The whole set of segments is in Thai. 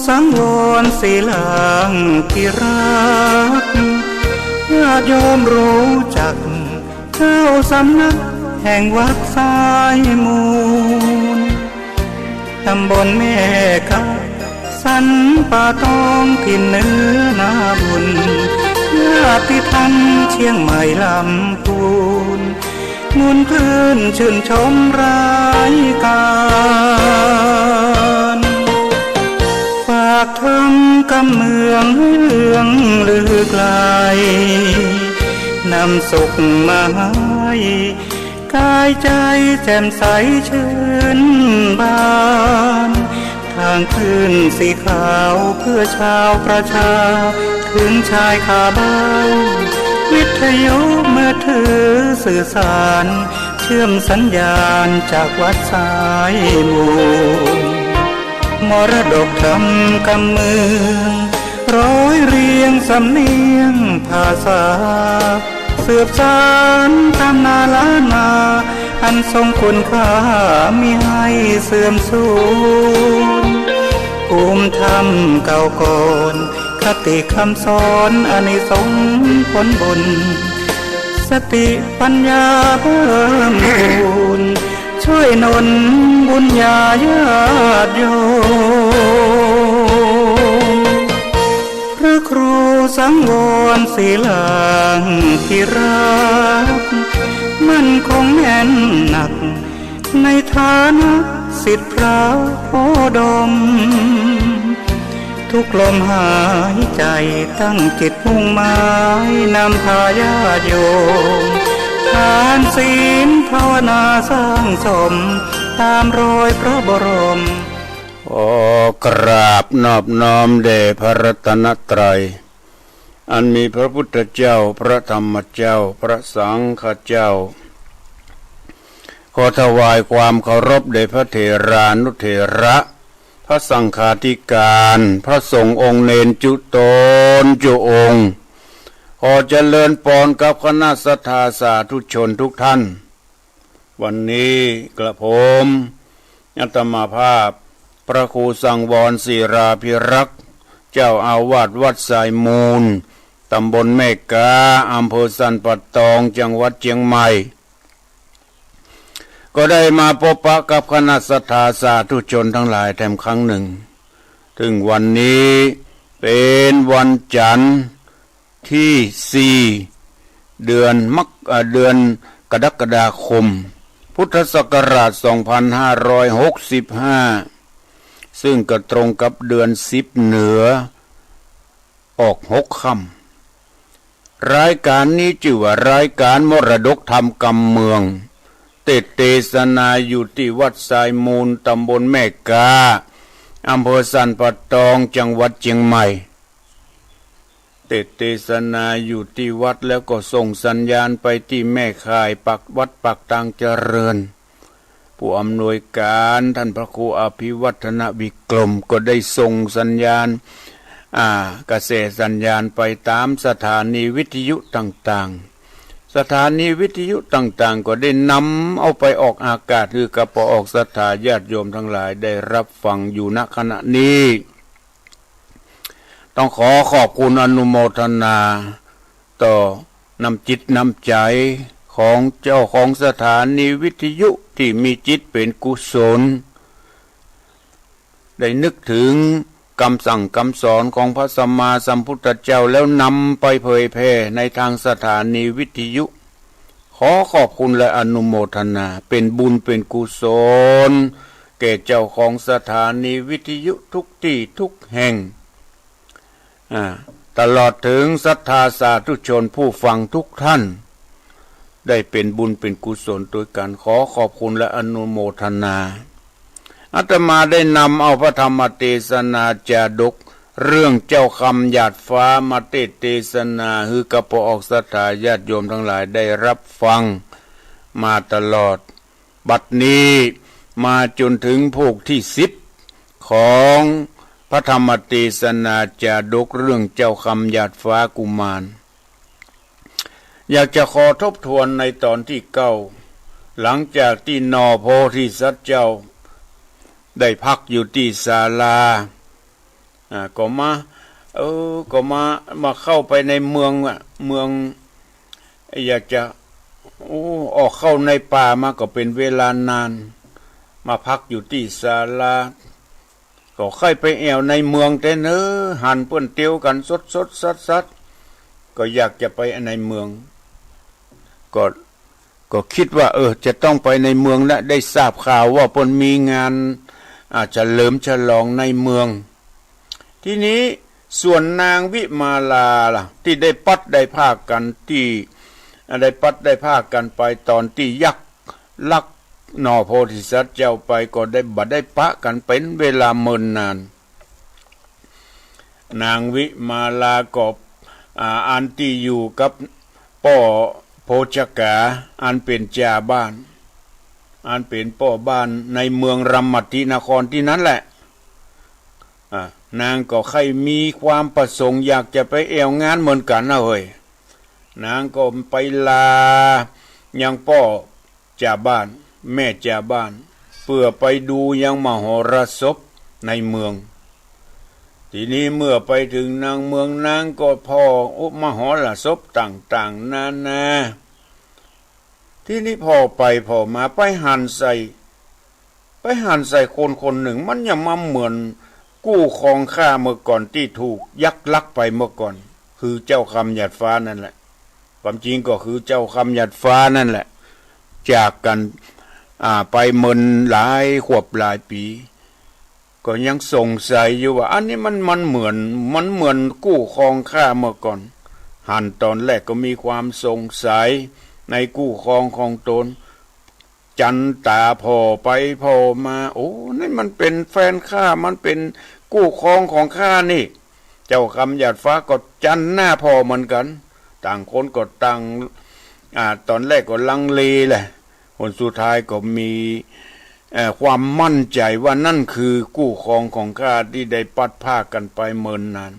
สังวรศีลังที่รักญาติโยมรู้จักเจ้าสำนักแห่งวัดสายมูลตำบลแม่กะสันป่าตองถิ่นเนื้อนาบุญญาติธรรมเชียงใหม่ลำพูนมุนพื้นชื่นชมรายการฝากทำกำเมืองเรื่องลือไกลนำสุขมาให้กายใจแจ่มใสชื่นบานทางขึ้นสีขาวเพื่อชาวประชาถึงชายคาบ้านวิทยุมือถือสื่อสารเชื่อมสัญญาณจากวัดสายมูลมรดกธรรมกำเมืองร้อยเรียงสำเนียงภาษาสืบสานตำนานล้านนาอันทรงคุณค่ามิให้เสื่อมสูญภูมิธรรมเก่าก่อนคติคำสอนอานิสงส์ผลบุญสติปัญญาเพิ่มพูนช่วยหนุนบุญญาญาติโยมพระครูสังวรศีลังที่รักมั่นคงแน่นหนักในฐานะศิษย์พระโอดมทุกลมหายใจตั้งจิตมุ่งหมายนำพาญาติโยมทานศีลภาวนาสร้างสมตามรอยพระบรมกราบนอบน้อมแด่พระรัตนตรัยอันมีพระพุทธเจ้าพระธรรมเจ้าพระสังฆเจ้าขอถวายความเคารพแด่พระเถรานุเถระพระสังฆาธิการพระสงฆ์องค์เนนจุตนจุองค์ขอเจริญพรกับคณะศรัทธาสาธุชนทุกท่านวันนี้กระผมอาตมาภาพพระครูสังวรศิราภิรักษ์เจ้าอาวาสวัดสายมูลตำบลแม่กาอำเภอสันป่าตองจังหวัดเชียงใหม่ก็ได้มาพบปะกับคณะศรัทธาสาธุชนทั้งหลายแถมครั้งหนึ่งถึงวันนี้เป็นวันจันทร์ที่4เดือนกรกฎาคมพุทธศักราช2565ซึ่งก็ตรงกับเดือน10เหนือออก6ค่ำรายการนี้ชื่อว่ารายการมรดกธรรมกำเมืองเทศนาอยู่ที่วัดสายมูลตำบลแม่กาอำเภอสันป่าตองจังหวัดเชียงใหม่เทศนาอยู่ที่วัดแล้วก็ส่งสัญญาณไปที่แม่ข่ายปักวัดปักตังเจริญผู้อำนวยการท่านพระครูอภิวัฒนวิกรมก็ได้ส่งสัญญาณกระแสสัญญาณไปตามสถานีวิทยุต่างๆสถานีวิทยุต่างๆก็ได้นำเอาไปออกอากาศคือกระปออกศรัทธาญาติโยมทั้งหลายได้รับฟังอยู่ณขณะนี้ต้องขอขอบคุณอนุโมทนาต่อน้ำจิตน้ำใจของเจ้าของสถานีวิทยุที่มีจิตเป็นกุศลได้นึกถึงคำสั่งคำสอนของพระสัมมาสัมพุทธเจ้าแล้วนำไปเผยแผ่ในทางสถานีวิทยุขอขอบคุณและอนุโมทนาเป็นบุญเป็นกุศลแก่เจ้าของสถานีวิทยุทุกที่ทุกแห่งตลอดถึงศรัทธาสาธุชนผู้ฟังทุกท่านได้เป็นบุญเป็นกุศลโดยการขอขอบคุณและอนุโมทนาอาตมาได้นำเอาพระธรรมเทศนาจาดกเรื่องเจ้าคำหยาดฟ้ามาเทศนาคือกระปออกศรัทธาญาติโยมทั้งหลายได้รับฟังมาตลอดบัดนี้มาจนถึงภาคที่10ของพระธรรมเทศนาจาดกเรื่องเจ้าคำหยาดฟ้ากุมารอยากจะขอทบทวนในตอนที่9หลังจากที่นอโพธิสัตว์เจ้าได้พักอยู่ที่ศาลา ก็มาก็มาเข้าไปในเมืองเมืองอยากจะออกเข้าในป่ามาก็เป็นเวลานานมาพักอยู่ที่ศาลาก็ค่อยไปแอวในเมืองแต่เนอหันเปิ้นเตียวกันสดซัดก็อยากจะไปในเมืองก็คิดว่าจะต้องไปในเมืองและได้ทราบข่าวว่าเปิ้นมีงานอาจจะเฉลิมฉลองในเมืองทีนี้ส่วนนางวิมาลาล่ะที่ได้ปัดได้ภาคกันที่ได้ปัดได้ภาคกันไปตอนที่ยักษ์ลักนอโพธิสัตว์เจ้าไปก็ได้บัดได้ปะกันเป็นเวลาเมินนานนางวิมาลาก็อันที่อยู่กับป่อโพชกาอันเป็นจ่าบ้านอันเป็นป่อบ้านในเมืองรัมมัตินครที่นั้นแหละนางก็ใครมีความประสงค์อยากจะไปแอวงานเหมือนกันนะเฮ้ยนางก็ไปลายังป่อจ่าบ้านแม่จ่าบ้านเพื่อไปดูยังมโหรสพในเมืองทีนี้เมื่อไปถึงนางเมืองนางก็พอมโหรสพต่างๆนานาที่นี่พอมาไปหันใส่คนหนึ่งมันยังมาเหมือนกู้ครองข้าเมื่อก่อนที่ถูกยักลักไปเมื่อก่อนคือเจ้าคำหยัดฟ้านั่นแหละความจริงก็คือเจ้าคำหยัดฟ้านั่นแหละจากกันไปเมินหลายขวบหลายปีก็ยังสงสัยอยู่ว่าอันนี้มันเหมือนกู้ครองข้าเมื่อก่อนหันตอนแรกก็มีความสงสัยในกู้ครองของตนจันตาพอไปพอมานี่มันเป็นแฟนข้ามันเป็นกู้ครองของข้านี่เจ้าคำหยาดฟ้าก็จันหน้าพอเหมือนกันต่างคนก็ต่างตอนแรกก็ลังเลแหละผลสุดท้ายก็มีความมั่นใจว่านั่นคือกู้ครองของข้าที่ได้ปัดภาคกันไปเมินนาน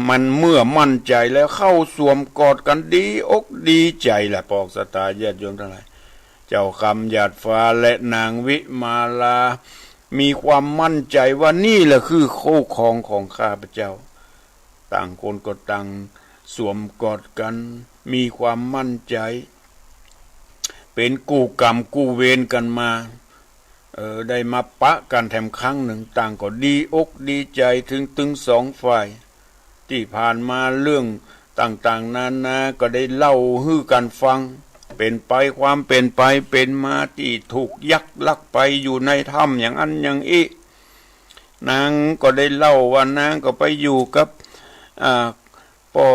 มันเมื่อมั่นใจแล้วเข้าสวมกอดกันดีอกดีใจแหละปอกสตาญาติโยมทั้งหลายเจ้าคำหยาดฟ้าและนางวิมาลามีความมั่นใจว่านี่แหละคือคู่ครองของข้าพเจ้าต่างคนก็ต่างสวมกอดกันมีความมั่นใจเป็นกู้กรรมกู้เวรกันมาได้มาปะกันแถมครั้งหนึ่งต่างก็ดีอกดีใจถึงสองฝ่ายที่ผ่านมาเรื่องต่างๆนานาก็ได้เล่าฮื้อกันฟังเป็นไปความเป็นไปเป็นมาที่ถูกยักลักไปอยู่ในถ้ำอย่างอันอย่างอีนางก็ได้เล่าว่านางก็ไปอยู่กับป่อ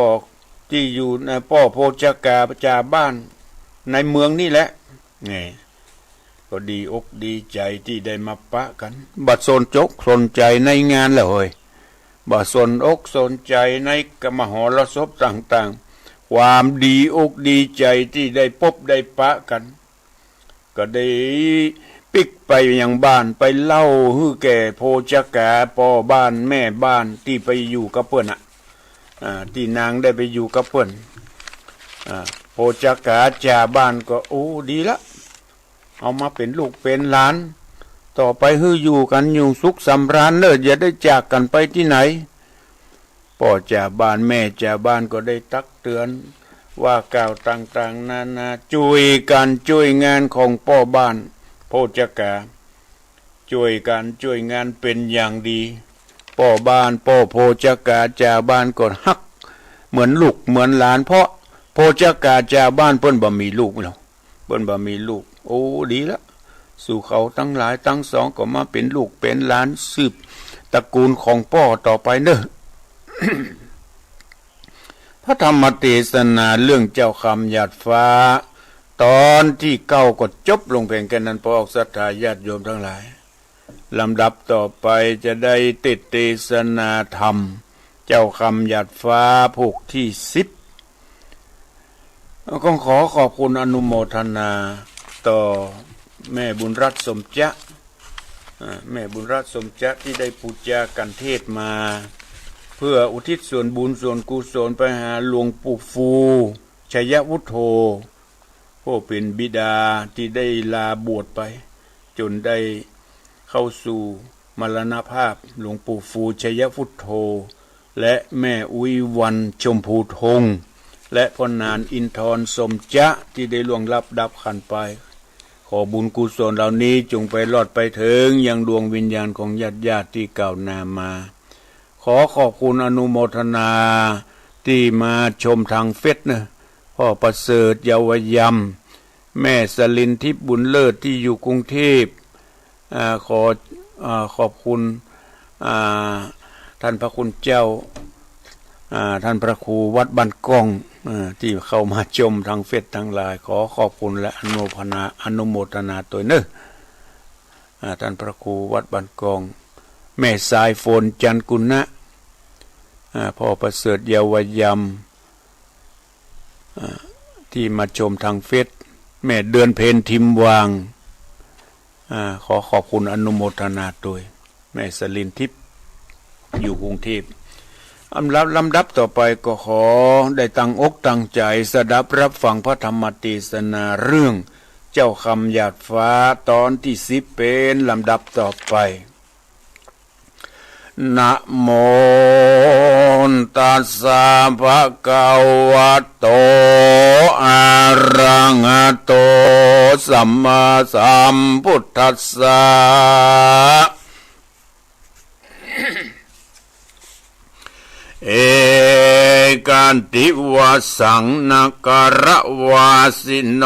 ที่อยู่ในป่อโพชกาประจาบ้านในเมืองนี่แหละไงก็ดีอกดีใจที่ได้มาปะกันบัดสนจกสนใจในงานแล้วเฮ้ยบัดสนอกสนใจในกมหรสพต่างๆความดีอกดีใจที่ได้พบได้ปะกันก็ได้ปิกไปยังบ้านไปเล่าฮื้อแก่โพชกาพ่อบ้านแม่บ้านที่ไปอยู่กับเพื่อนที่นางได้ไปอยู่กับเพื่อนโพชกาจ่าบ้านก็ดีละเอามาเป็นลูกเป็นหลานต่อไปฮื้ออยู่กันอยู่สุขสำราญเลิศอย่าได้จากกันไปที่ไหนพ่อจ่าบ้านแม่จ่าบ้านก็ได้ตักเตือนว่ากล่าวต่างๆนานาช่วยกันช่วยงานของพ่อบ้านโพชกาช่วยกันช่วยงานเป็นอย่างดีพ่อบ้านพ่อโพชกาจ่าบ้านก็ฮักเหมือนลูกเหมือนหลานเพราะโพชกาจ่าบ้านเพิ่นบ่มีลูกแล้วเพิ่นบ่มีลูกดีละสู่เขาทั้งหลายทั้งสองก็มาเป็นลูกเป็นหลานสืบตระกูลของพ่อต่อไปเด้อ พระธรรมเทศนาเรื่องเจ้าคำหยาดฟ้าตอนที่9ก็จบลงเพียงแค่นั้นพอออกศรัทธาญาติโยมทั้งหลายลำดับต่อไปจะได้ติดเทศนาธรรมเจ้าคำหยาดฟ้าผูกที่10ก็ขอขอบคุณอนุโมทนาต่อแม่บุญรัตน์สมจ๊ะแม่บุญรัตน์สมจ๊ะที่ได้พูดจากันเทศมาเพื่ออุทิศส่วนบุญส่วนกุศลไปหาหลวงปู่ฟูชัยวุฒโธผู้เป็นบิดาที่ได้ลาบวชไปจนได้เข้าสู่ มรณภาพหลวงปู่ฟูชัยพุทโธและแม่อุยวันชมพูธงและพ่อนานอินทรสมจะที่ได้ล่วงลับดับขันไปขอบุญกุศลเหล่านี้จงไปรอดไปถึงยังดวงวิญญาณของญาติญาติที่กล่าวนามาขอขอบคุณอนุโมทนาที่มาชมทางเฟซนะพ่อประเสริฐเยาวยำแม่สลินทิพย์บุญเลิศที่อยู่กรุงเทพขอบคุณท่านพระคุณเจ้าท่านพระครูวัดบ้านก้องที่เข้ามาชมทางเฟซทั้งหลายขอขอบคุณและอนุโมทนาตัวเนอะท่านพระครูวัดบ้านก้องแม่สายฝนจันกุณะพ่อประเสริฐเยาวยำที่มาชมทางเฟซแม่เดือนเพนทิมวางขอขอบคุณอนุโมทนาตัวแม่สลินทิพย์อยู่กรุงเทพลำดับต่อไปก็ขอได้ตั้งอกตั้งใจสดับรับฟังพระธรรมเทศนาเรื่องเจ้าคำหยาดฟ้าตอนที่10เป็นลำดับต่อไปนะโมตัสสะภะคะวะโตอะระหะโตสัมมาสัมพุทธัสสะเอกันติวสังนาการะวาสิโน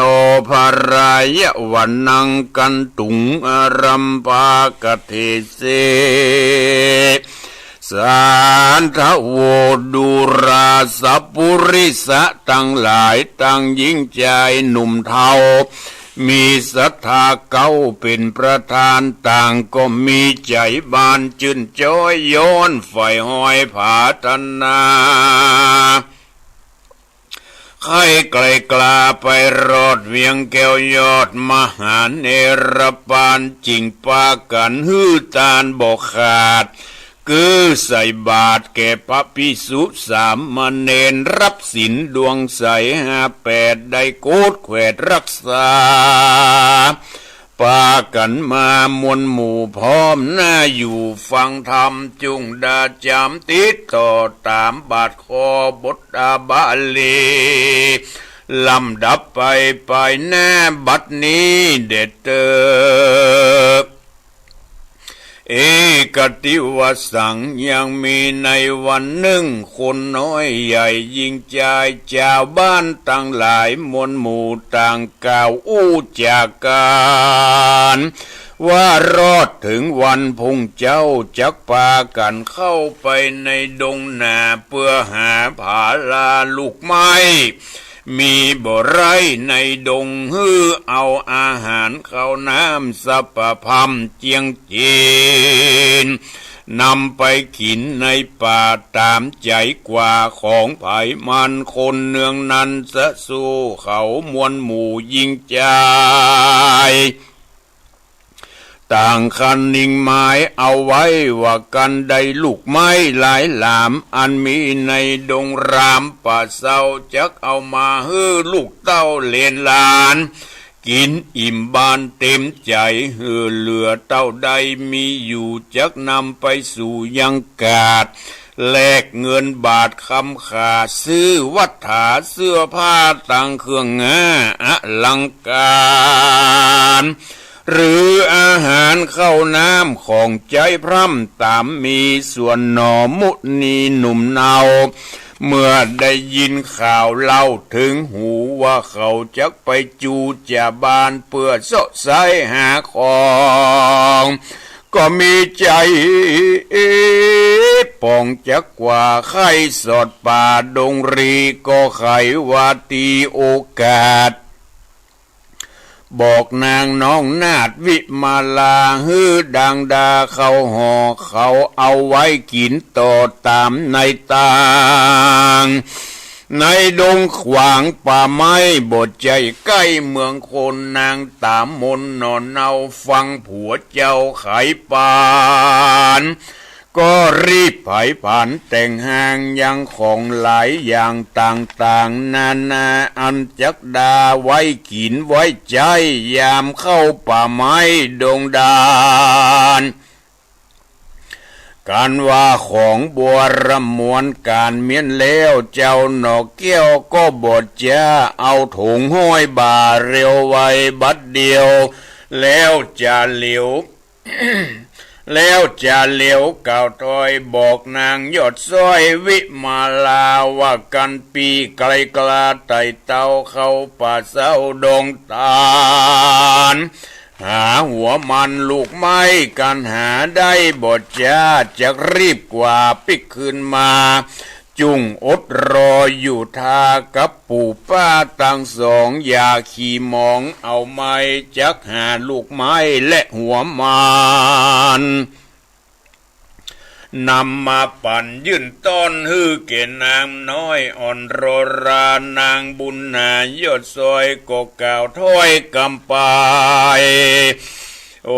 ภรายะวันนังกันตุงอรัมปากเทเสสันทโวดุราสัพปุริสะตั้งหลายตั้งยิ่งใจหนุ่มเทามีศรัทธาเก้าเป็นประธานต่างก็มีใจบานชื่นจ้อยย้อนไฟห้อยผาธนาใครไกลกลาไปรอดเวียงแก้วยอดมหาเนรปานจริงปากันฮื้อตานบอกขาดคือใส่บาตรแก่พระภิกษุสามเณรรับศีลดวงใส58ได้โกดแขวดรักษาปากันมามวลหมู่พร้อมหน้าอยู่ฟังธรรมจุงดาจำติดต่อตามบาทคอบทอาบาลีลำดับไปแน่บัดนี้เด็ดเตอเอกติวสังยังมีในวันหนึ่งคนน้อยใหญ่ยิ่งใจชาวบ้านต่างหลายมวลหมู่ต่างกล่าวอู้จากกันว่ารอดถึงวันพุ่งเจ้าจักพากันเข้าไปในดงนาเพื่อหาผาลาลูกไม้มีบ่อไรในดงฮื้อเอาอาหารข้าวน้ำสัพพะเจียงจีนนำไปกินในป่าตามใจกว่าของไผ่มันคนเนืองนั้นสะสู้เขามวลหมู่ยิ่งใจต่างคันนิ่งหมายเอาไว้ว่ากันได้ลูกไม้หลายหลามอันมีในดงรามป่าเศร้าจักเอามาฮื้อลูกเต้าเลนหลานกินอิ่มบานเต็มใจฮื้อเหลือเต้าใดมีอยู่จักนำไปสู่ยังกาดแลกเงินบาทคำขาซื้อวัฏฐาเสื้อผ้าต่างเครื่องงาอลังการหรืออาหารข้าวน้ำของใจพร่ำตามมีส่วนหนอมุนีหนุ่มเนาเมื่อได้ยินข่าวเล่าถึงหูว่าเขาจักไปจูจ่าบานเพื่อเสาะไสหาของก็มีใจป่องจักกว่าไข่สอดป่าดงรีก็ไขว่าตีโอกาสบอกนางน้องนาฏวิมาลาฮื้อดังดาเขาห่อเขาเอาไว้กินต่อตามในต่างในดงขวางป่าไม้บดใจใกล้เมืองคนนางตามมนนอนเนาฟังผัวเจ้าไขปานก็รีบไผผ่านแต่งหางยังของหลายอย่างต่างๆนานาอันจักดาไว้กินไว้ใจยามเข้าป่าไม้ดงดาน การว่าของบัวรำมวนการเมียนแล้วเจ้าหนอกเกี้ยวก็บดจ้าเอาถุงห้อยบ่าเร็วไว้บัดเดียวแล้วจะเหลียว แล้วจะเหลียวเก่าถอยบอกนางยอดซ้อยวิมาลาว่ากันปีไกลกลาไต่เต้าเข้าป่าเศร้าดงตาลหาหัวมันลูกไม้กันหาได้บดจ้าจะรีบกว่าปิกขึ้นมาจุงอดรออยู่ทากับปู่ป้าตั้งสองอย่าขี่มองเอาไม้จักหาลูกไม้และหัวมันนำมาปั่นยื่นต้นฮือเกณฑ์นางน้อยอ่อนโรรานางบุญนายอดซอยก็กล่าวถ้อยกำปาย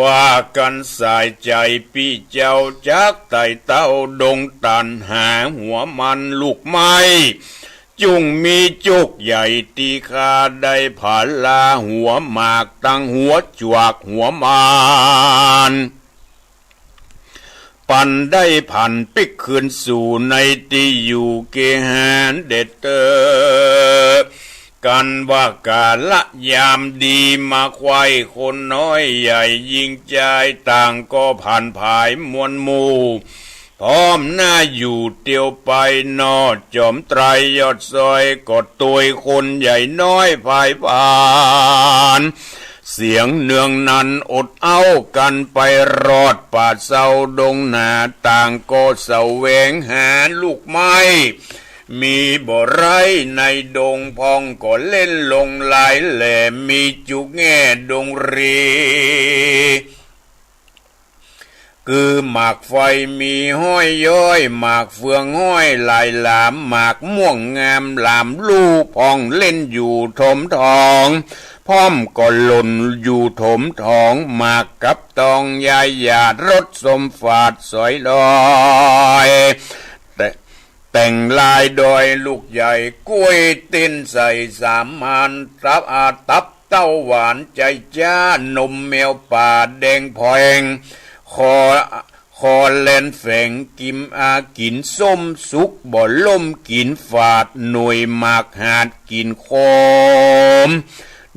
ว่ากันสายใจพี่เจ้าจักไต่เต้าดงตันหาหัวมันลูกไม้จุงมีจุกใหญ่ตีคาได้ผาลาหัวหมากตั้งหัวจวกหัวมันปันได้ผันปิกคืนสู่ในที่อยู่เกหานเด็ดเตอกันว่ากาละยามดีมาควายคนน้อยใหญ่ยิงใจต่างก็ผ่านผายมวลหมู่พร้อมหน้าอยู่เตียวไปนอดจอมไตรยอดซอยกดตัวยคนใหญ่น้อยภายผ่านเสียงเนืองนั้นอดเอากันไปรอดป่าเศร้าดงหนาต่างก็เสวงหาลูกไม้มีบ่อไรในดงพองก็เล่นลงหลายแหล่มีจุกแง่ดงรีคือหมากไฟมีห้อยย้อยหมากเฟืองห้อยลายหลามหมากม่วงงามหลามลู่พองเล่นอยู่ถมทองพร้อมก็หล่นอยู่ถมทองหมากกับตองยายหยาดรถสมฝาดสอยลอยแต่งลายดอยลูกใหญ่กล้วยติ้นใส่สามมันตับเต้าหวานใจจ้านมแมวป่าแดงพองคอเล่นแฝงกิมอากินส้มสุกบ่ล่มกินฝาดหน่วยหมากหาดกินโคม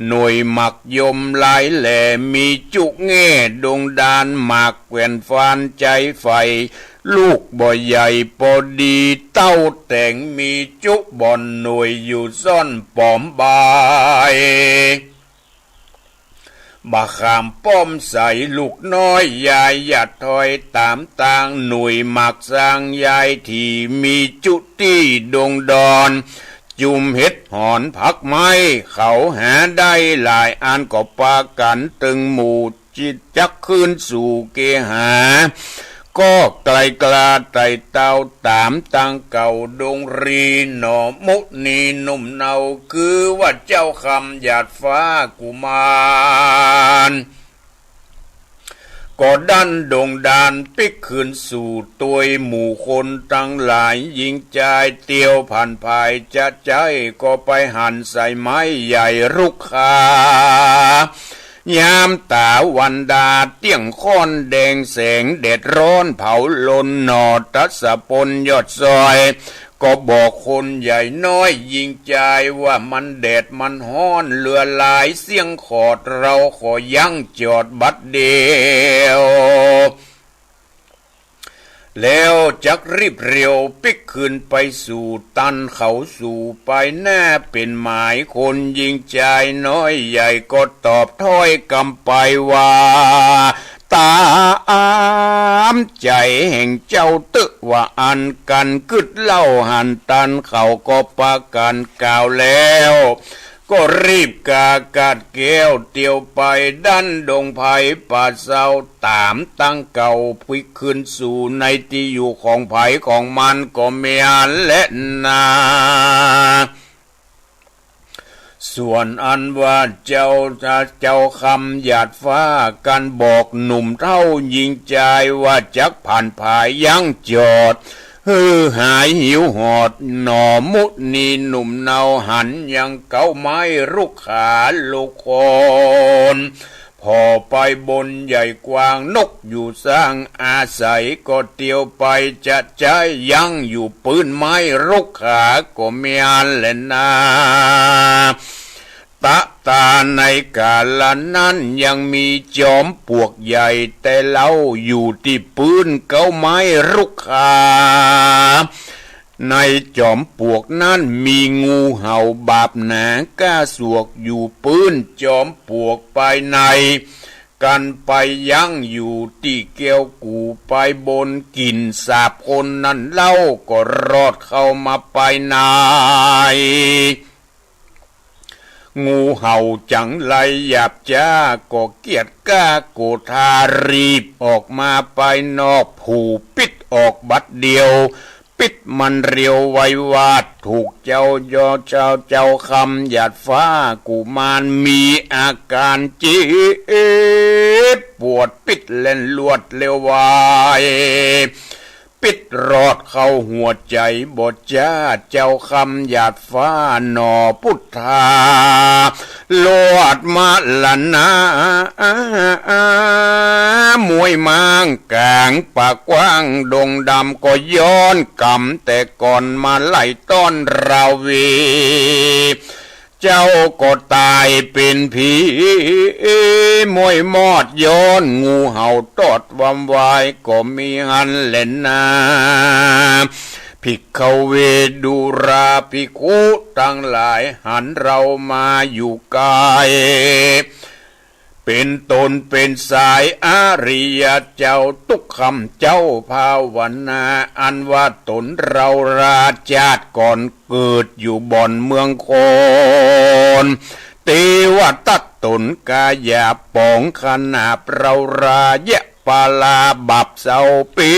หน่วยหมักยมหลายแหล่มีจุกแง่ดงดานหมากแกว่นฟานใจไฟลูกบ่ใหญ่พอดีเต้าแต่งมีจุบ่อนหน่วยอยู่ซ่อนปอมบายบาขามป้อมใส่ลูกน้อยยายหยัดถอยตามต่างหน่วยหมักสร้างยายที่มีจุที่ดงดอนจุมเห็ดหอนผักไม้เขาหาได้หลายอันก็ปากันตึงหมู่จิตจักขึ้นสู่เกหาก็ไกลกลาไต่เต้าตามตังเก่าดงรีหนอมุนีนุ่มเนาคือว่าเจ้าคำหยาดฟ้ากุมารก็ดันดงดานปิกขึ้นสู่ตัวหมู่คนตั้งหลายยิงใจเตียวผ่านภายจะใจก็ไปหันใส่ไม้ใหญ่รุกขายามตาวันดาเตี้ยงค้อนแดงแสงแดดร้อนเผาลนหนอทัศปนยอดซอยก็บอกคนใหญ่น้อยยิงใจว่ามันแดดมันฮ้อนเลือหลายเสียงขอดเราขอยั้งจอดบัดเดียวแล้วจักรีบเร็วปิกขึ้นไปสู่ตันเขาสู่ไปหน้าเป็นหมายคนยิงใจน้อยใหญ่ก็ตอบถ้อยกำไปว่าตามใจแห่งเจ้าตึกว่าอันกันกึดเล่าหันตันเขาก็ปากันกล่าวแล้วก็รีบกากาดแก้วเตียวไปดันดงไผ่ป่าเศร้าตามตั้งเก่าพิกขึ้นสู่ในที่อยู่ของไผ่ของมันก็เมียและนาส่วนอันว่าเจ้าคำหยาดฟ้ากันบอกหนุ่มเท่ายิงใจว่าจักผ่านภายยังจอดหายหิวหอดหน่อมุนีหนุ่มเนาหันยังเก้าไม้รุกขาลูกคนพ พอไปบนใหญ่กว้างนกอยู่สร้างอาศัยก็เตียวไปจะใจยังอยู่ปืนไม้รุกขาก็เมียนแหละนาตะตาในกาลนั้นยังมีจอมปลวกใหญ่แต่เล่าอยู่ที่ปืนเก้าไม้รุกขาในจอมปลวกนั้นมีงูเห่าบาปหนาก้าสวกอยู่ปืนจอมปลวกภายในกันไปยั้งอยู่ที่เกี้ยวกูไปบนกินสาบคนนั้นเล่าก็รอดเข้ามาไปในงูเห่าจังไรหยาบจ้าก็เกียดก้าโกธารีบออกมาไปนอกผูปิดออกบัดเดียวปิดมันเรียวไว้วาดถูกเจ้ายอเจ้าคำหยาดฟ้ากุมารมีอาการจีบปวดปิดเล่นลวดเร็ววายปิดรอดเข้าหัวใจบทจ้าเจ้าคำหยาดฟ้าหนอพุทธาโลดมาละนามวยมางกลางปากกว้างดงดำก็ย้อนกำแต่ก่อนมาไล่ต้อนราวีเจ้าก็ตายเป็นผีมวยมอดย้อนงูเห่าตอดวำวายก็มีหันเล่นนาภิกขเวดุราภิกขุทั้งหลายหันเรามาอยู่กายเป็นตนเป็นสายอริยเจ้าทุกคำเจ้าภาวนาอันว่าตนเราราชาติก่อนเกิดอยู่บ่อนเมืองโคนตีว่าตัดตนกายาปองขนาบเราราเยะปาลาบับเสาปี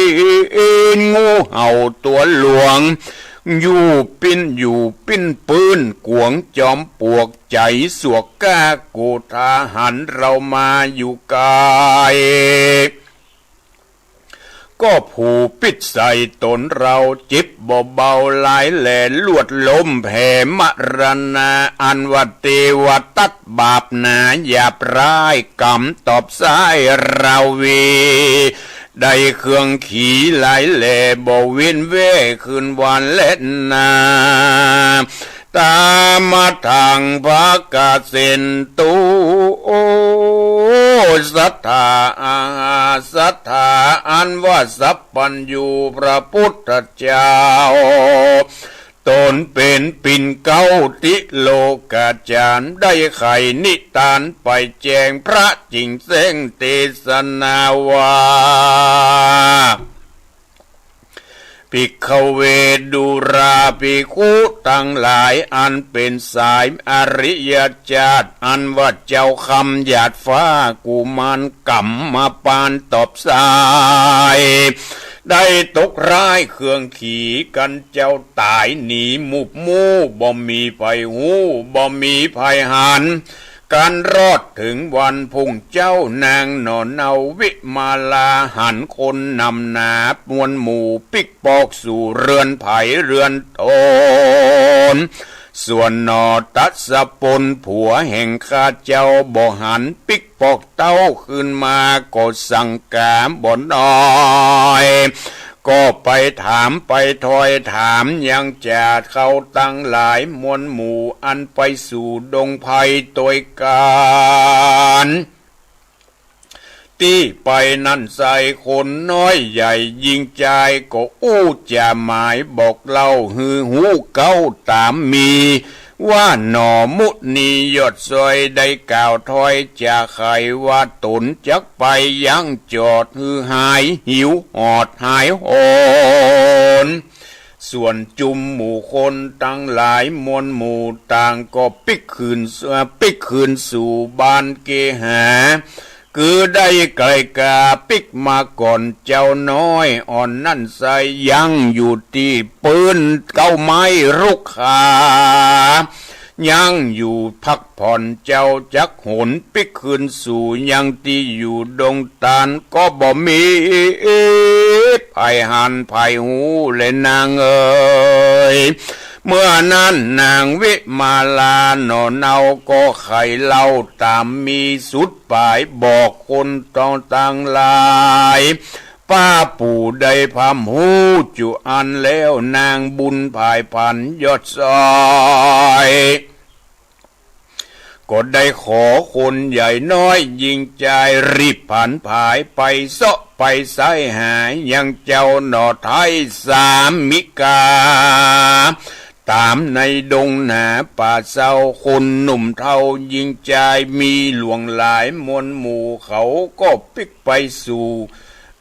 นงูเห่าตัวหลวงอยู่ปิ้นปืนกวงจอมปวกใจสวกก้าโกธาหันเรามาอยู่กายก็ผูปิดใส่ตนเราจิบเบาๆหลายแหล่ลวดลมแผ่มรณาอันวัตเทวตัดบาปนาหยาบร้ายกำตอบสายเราวีได้เครื่องขี่หลายแหล่บ่เว้นเว้คืนวันเล่นนาตามมาทางพระกาเซนตูศรัทธาอันว่าสัพพัญญูพระพุทธเจ้าตนเป็นปิ่นเก้าติโลกาจารย์ได้ไขนิทานไปแจงพระจริงเส้งเทศนาว่าภิกขเวดุราภิกขุทั้งหลายอันเป็นสายอริยจาตอันว่าเจ้าคำหยาดฟ้ากุมารกำมาปานตอบสายได้ตกร้ายเครื่องขี่กันเจ้าตายหนีมุบมู่บ่มีไผหูบ่มีไผหันการรอดถึงวันพุ่งเจ้านางนอนเอาวิมาลาหันคนนำนาบมวลหมู่ปิกปอกสู่เรือนไผ่เรือนโทนส่วนนอตัสปนผัวแห่งข้าเจ้าบ่หันปิกปอกเต้าขึ้นมาก็สั่งกามบ่น้อยก็ไปถามไปถอยถามยังจะเข้าตั้งหลายมวลหมู่อันไปสู่ดงไผ่โดยการที่ไปนั่นใส่คนน้อยใหญ่ยิงใจก็อู้จะหมายบอกเล่าฮือหูเก้าตามมีว่าหนอมุนียอดซอยได้กล่าวถอยจะใครว่าตนจักไปยังจอดฮือหายหิวหอดหายโหนส่วนจุมหมู่คนตั้งหลายมวลหมู่ต่างก็ปิกคืนสู่บ้านเกหาคือได้ไกลกาปิกมาก่อนเจ้าน้อยอ่อนนั่นใส่ยังอยู่ที่ปืนเก้าไม้รุกขายังอยู่พักผ่อนเจ้าจักหนปิกคืนสู่ยังที่อยู่ดงตาลก็บ่มีไผหันไผหูเลยนางเอ๋ย เมื่อนั้นนางวิมาลาหนอเนาก็ไขเล่าตามมีสุดปลายบอกคนต้องต่างหลายป้าปู่ได้พำหูจุอันแล้วนางบุญภายพันยอดซอยก็ได้ขอคนใหญ่น้อยยิงใจรีบผันผายไปเสาะไปไสหายังเจ้าหนอไทยสามมิกาตามในดงหนาป่าเศร้าคนหนุ่มเทายิงใจมีหลวงหลายมวลหมู่เขาก็ปิกไปสู่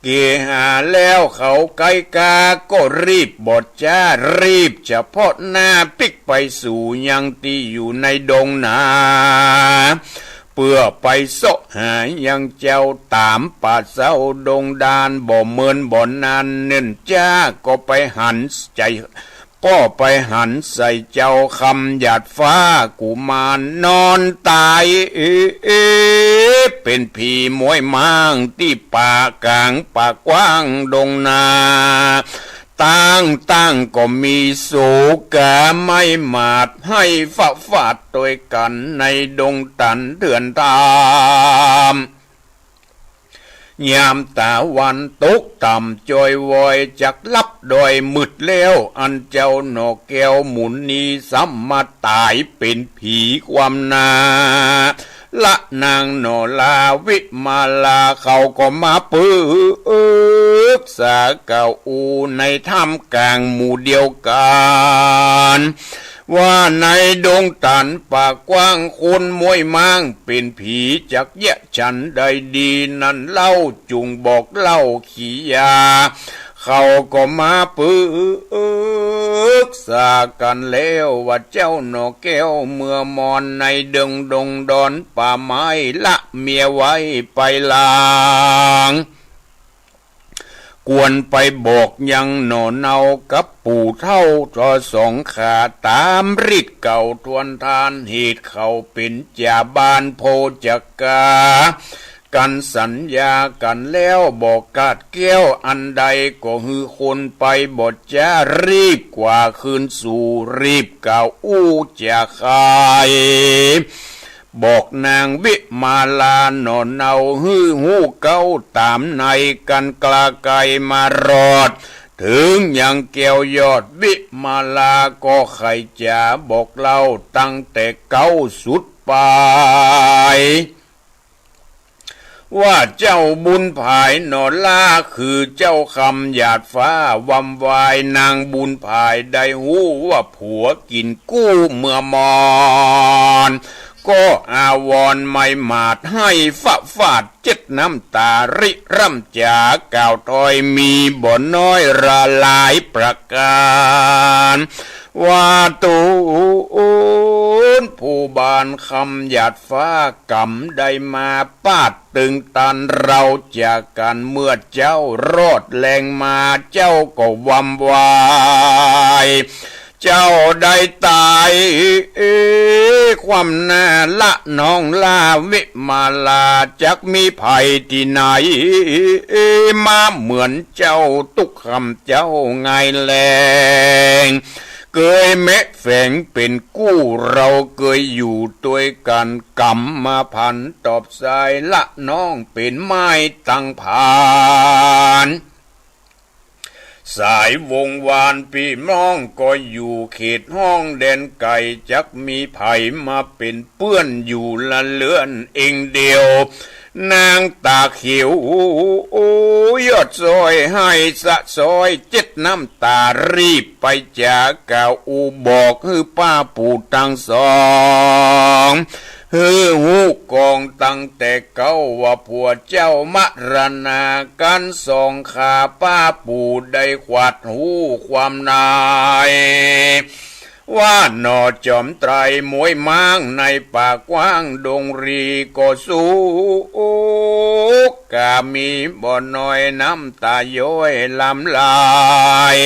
เกหาแล้วเขาไกกาก็รีบบดจ้ารีบเฉพาะหน้าปิกไปสู่ยังที่อยู่ในดงนาเพื่อไปเสาะหายังเจ้าตามป่าเศร้าดงดานบ่เมินบ่นานเน้นจ้าก็ไปหันใจก็ไปหันใส่เจ้าคำหยาดฟ้ากุมารนอนตายเป็นผีมวยมังที่ป่ากลางป่ากว้างดงนาตั้งก็มีโศกาไม่มาดให้ฝ่าฟาดโดยกันในดงตันเถื่อนตามยามตะวันตกต่ำจอยวอยจักลับดอยมืดแล้วอันเจ้าหนอแก้วหมุนนี้ซ้ำมาตายเป็นผีความนาละนางหนอลาวิมาลาเขาก็มาปึกษาเก่าอูในถ้ำกลางหมู่เดียวกันว่าในดงตันป่ากว้างคนมวยมังเป็นผีจักแยะฉันใดดีนั่นเล่าจุงบอกเล่าขี้ยาเขาก็มาปึกษากันแล้วว่าเจ้าหนอแก้วเมื่อมอนในดงดอนป่าไม้ละเมียไว้ไปลางกวนไปบอกยังหนอเนากับปู่เท่าจอสองขาตามริดเก่าทวนทานเหตุเขาเป็นจ่าบานโพจักกากันสัญญากันแล้วบอกกาดแก้วอันใดก็ฮือคนไปบทจะรีบกว่าคืนสู่รีบเก่าอู้จะขายบอกนางวิมาลาหนอเนาฮือหูเก้าตามในกันกลาไกมารอดถึงยังแก้วยอดวิมาลาก็ใครจะบอกเล่าตั้งแต่เก้าสุดไปว่าเจ้าบุญภายหนอลาคือเจ้าคำหยาดฟ้าวำวายนางบุญภายได้หูว่าผัวกินกู้เมื่อมอนก็อาวรไม่มาดให้ฝ่าฟาดเจ็ดน้ำตาริร่ำจาก่าวถอยมีบ่น้อยระลายประการว่าตูนผู้บานคำหยาดฟ้ากำได้มาปาดตึงตันเราจากกันเมื่อเจ้ารอดแรงมาเจ้าก็วำวายเจ้าได้ตายความน่าละน้องลาวิมาลาจักมีภัยที่ไหนมาเหมือนเจ้าตุกคำเจ้าไงแลงเกยแม่แฝงเป็นกู้เราเกยอยู่ด้วยกันกำมาพันตอบสายละน้องเป็นไม้ตั้งผ่านสายวงวานพี่น้องก็อยู่เขตห้องแดนไก่จักมีไผ่มาเป็นเปื้อนอยู่ละเลือนเองเดียวนางตาเขียวยอดซอยให้สะซอยเจ็ดน้ำตารีบไปจากเก่าอูบอกฮือป้าปู่ตั้งสองฮือหูกองตั้งแต่เก้าว่าผัวเจ้ามรณากันสองขาป้าปู่ได้ขวัดหูความนายว่าหนอจอมไตรมวยม้างในป่ากว้างดงรีก็สู้กามีบ่อน้อยน้ำตาย้อยลำลาย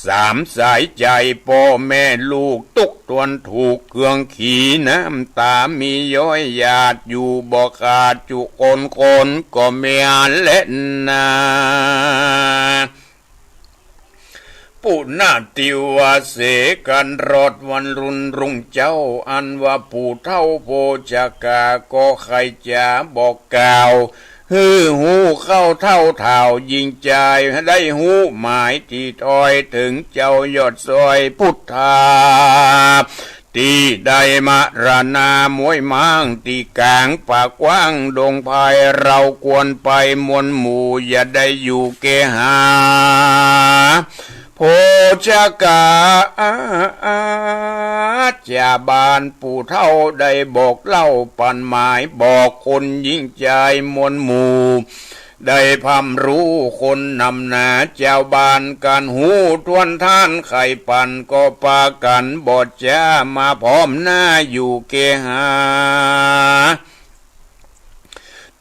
สามสายใจพ่อแม่ลูกตุกตวนถูกเครื่องขี่น้ำตามีย้อยหยาดอยู่บ่ขาดจุคนก็เมียเล่นนา ปุนาติวาเสกันรอดวันรุนรุ่งเจ้าอันว่าผู้เท่าโพจากาก็ใครจะบอกกล่าวฮือหูเข้าเท่าเท่ายิงใจได้หูหมายที่ถอยถึงเจ้ายอดซอยพุทธาตีได้มาราณามวยมังตีกลางปากกว้างดงภายเราควรไปมวลหมู่อย่าได้อยู่เกหาโพจากาจาบานปู่เท่าได้บอกเล่าปันหมายบอกคนยิ่งใจมวลหมู่ได้พำรู้คนนำหนาเจ้าบานกันหูทวนท่านไข่ปันก็ปากันบอดจ้ามาพร้อมหน้าอยู่เกหา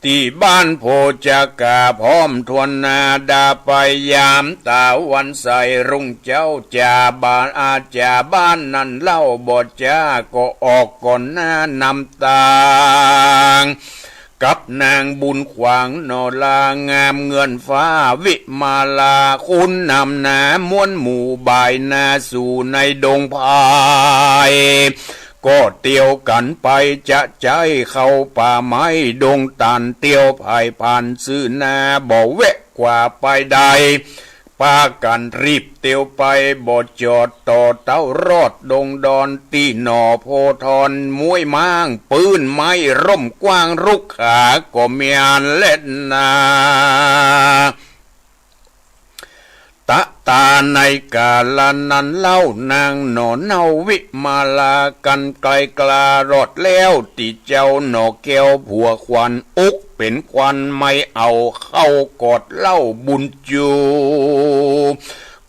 ที่บ้านโพจากาพร้อมทวนนาดาไปยามตาวันใสรุ่งเจ้าจ่าบานอาจาบ้านนั่นเล่าบอดจ้าก็ออกก่อนหน้านำตางกับนางบุญขวางนอลางามเงินฟ้าวิมาลาคุณนำนามวนหมู่บ่ายนาสู่ในดงพายก็เตียวกันไปจะใจเข้าป่าไม้ดงตันเตียวภายผ่านซื้อนาบ่แวะกว่าไปใดปากันรีบเตียวไปบ่จอดต่อเต้ารอดดงดอนตีหนอโพธรมวยม้างปืนไม้ร่มกว้างรุกขาก็เมียนเล่นนาตะตาในกาลนั้นเล่านางหนอเนาวิมาลากันไกลกลารอดแล้วติเจ้าหนอแก้วผัวควันอุกเป็นควันไม่เอาเข้ากอดเล่าบุญจู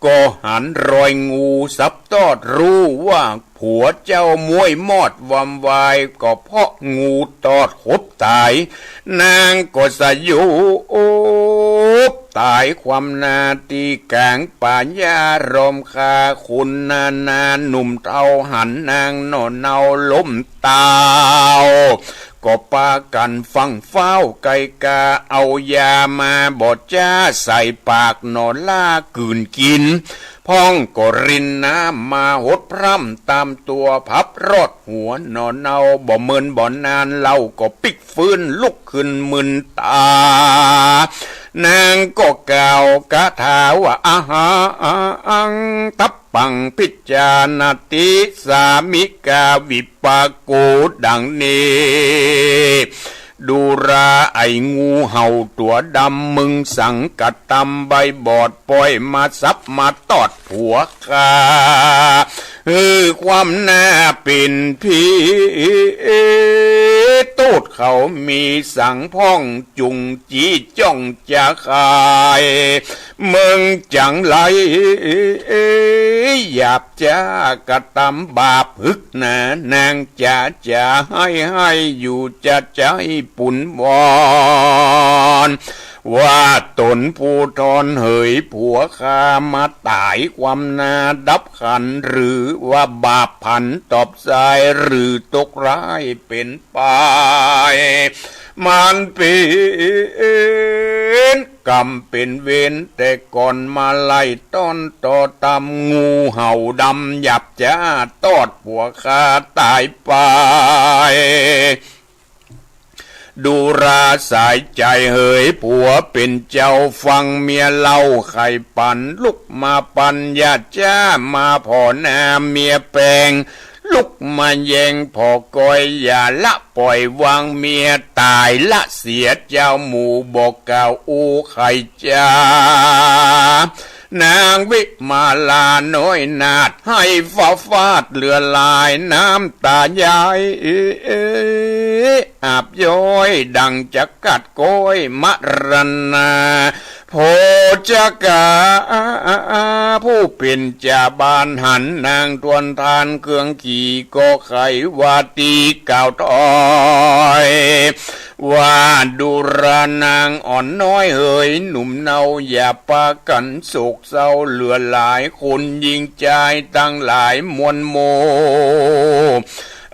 ก็หันรอยงูสับตอดรู้ว่าผัวเจ้ามวยมอดวำวายก็เพราะงูตอดหดตายนางก็สยุบตายความนาตีกลางป่าญารมคาคุณนาหนุ่มเท่าหันนางโนนเนาล้มตาวก็ปากันฟังเฝ้าไก่กาเอายามาบดจ้าใส่ปากนอนล่ากืนกินพ้องก็รินน้ำมาหดพร่ำตามตัวพับรอดหัวนอนเนาบ่เมินบ่นานเล่าก็ปิกฟื้นลุกขึ้นมึนตานางก็กล่าวกะถาว่าอาหาอังทับปังพิจารณาติสามิกาวิปากโกดังนี้ดูราไอ้งูเห่าตัวดำมึงสังกัดตำใบบอดปล่อยมาซับมาตอดผัวคาความน่าเป็นพี่ตูดเขามีสังพ่องจุงจีจ้องจะขายเมืองจังไรหยาบจ้ากระตำบาปฮึกหนานางจะให้อยู่จะใจปุ่นวอนว่าตนผู้ทอนเหยผัวคามาตายความนาดับขันหรือว่าบาปผันตอบสายหรือตกร้ายเป็นไปมันเป็นกรรมเป็นเวรแต่ก่อนมาไล่ต้อนต่อตำงูเห่าดำหยับจ้าตอดผัวคาตายไปดูราสายใจเหยผัวเป็นเจ้าฟังเมียเล่าไข่ปันลุกมาปันญาติจ้ามาพ่อนาเมียแปลงลุกมาแย่งพอก้อยอย่าละปล่อยวางเมียตายละเสียเจ้าหมู่บอกกล่าวอู้ไข่จ้านางวิมาลาน้อยนาดให้ฟ้าฟาดเลือลายน้ำตายายอาบย้อยดังจะกัดก้อยมรณาโพจากาผู้เป็นจาบานหันนางทวนทานเครื่องขี่ก็ไขวาตีเก่าต้อยว่าดูรานางอ่อนน้อยเอ๋ยหนุ่มเนาอย่าปากันโศกเศร้าเหลือหลายคนยิงใจตั้งหลายมวลโม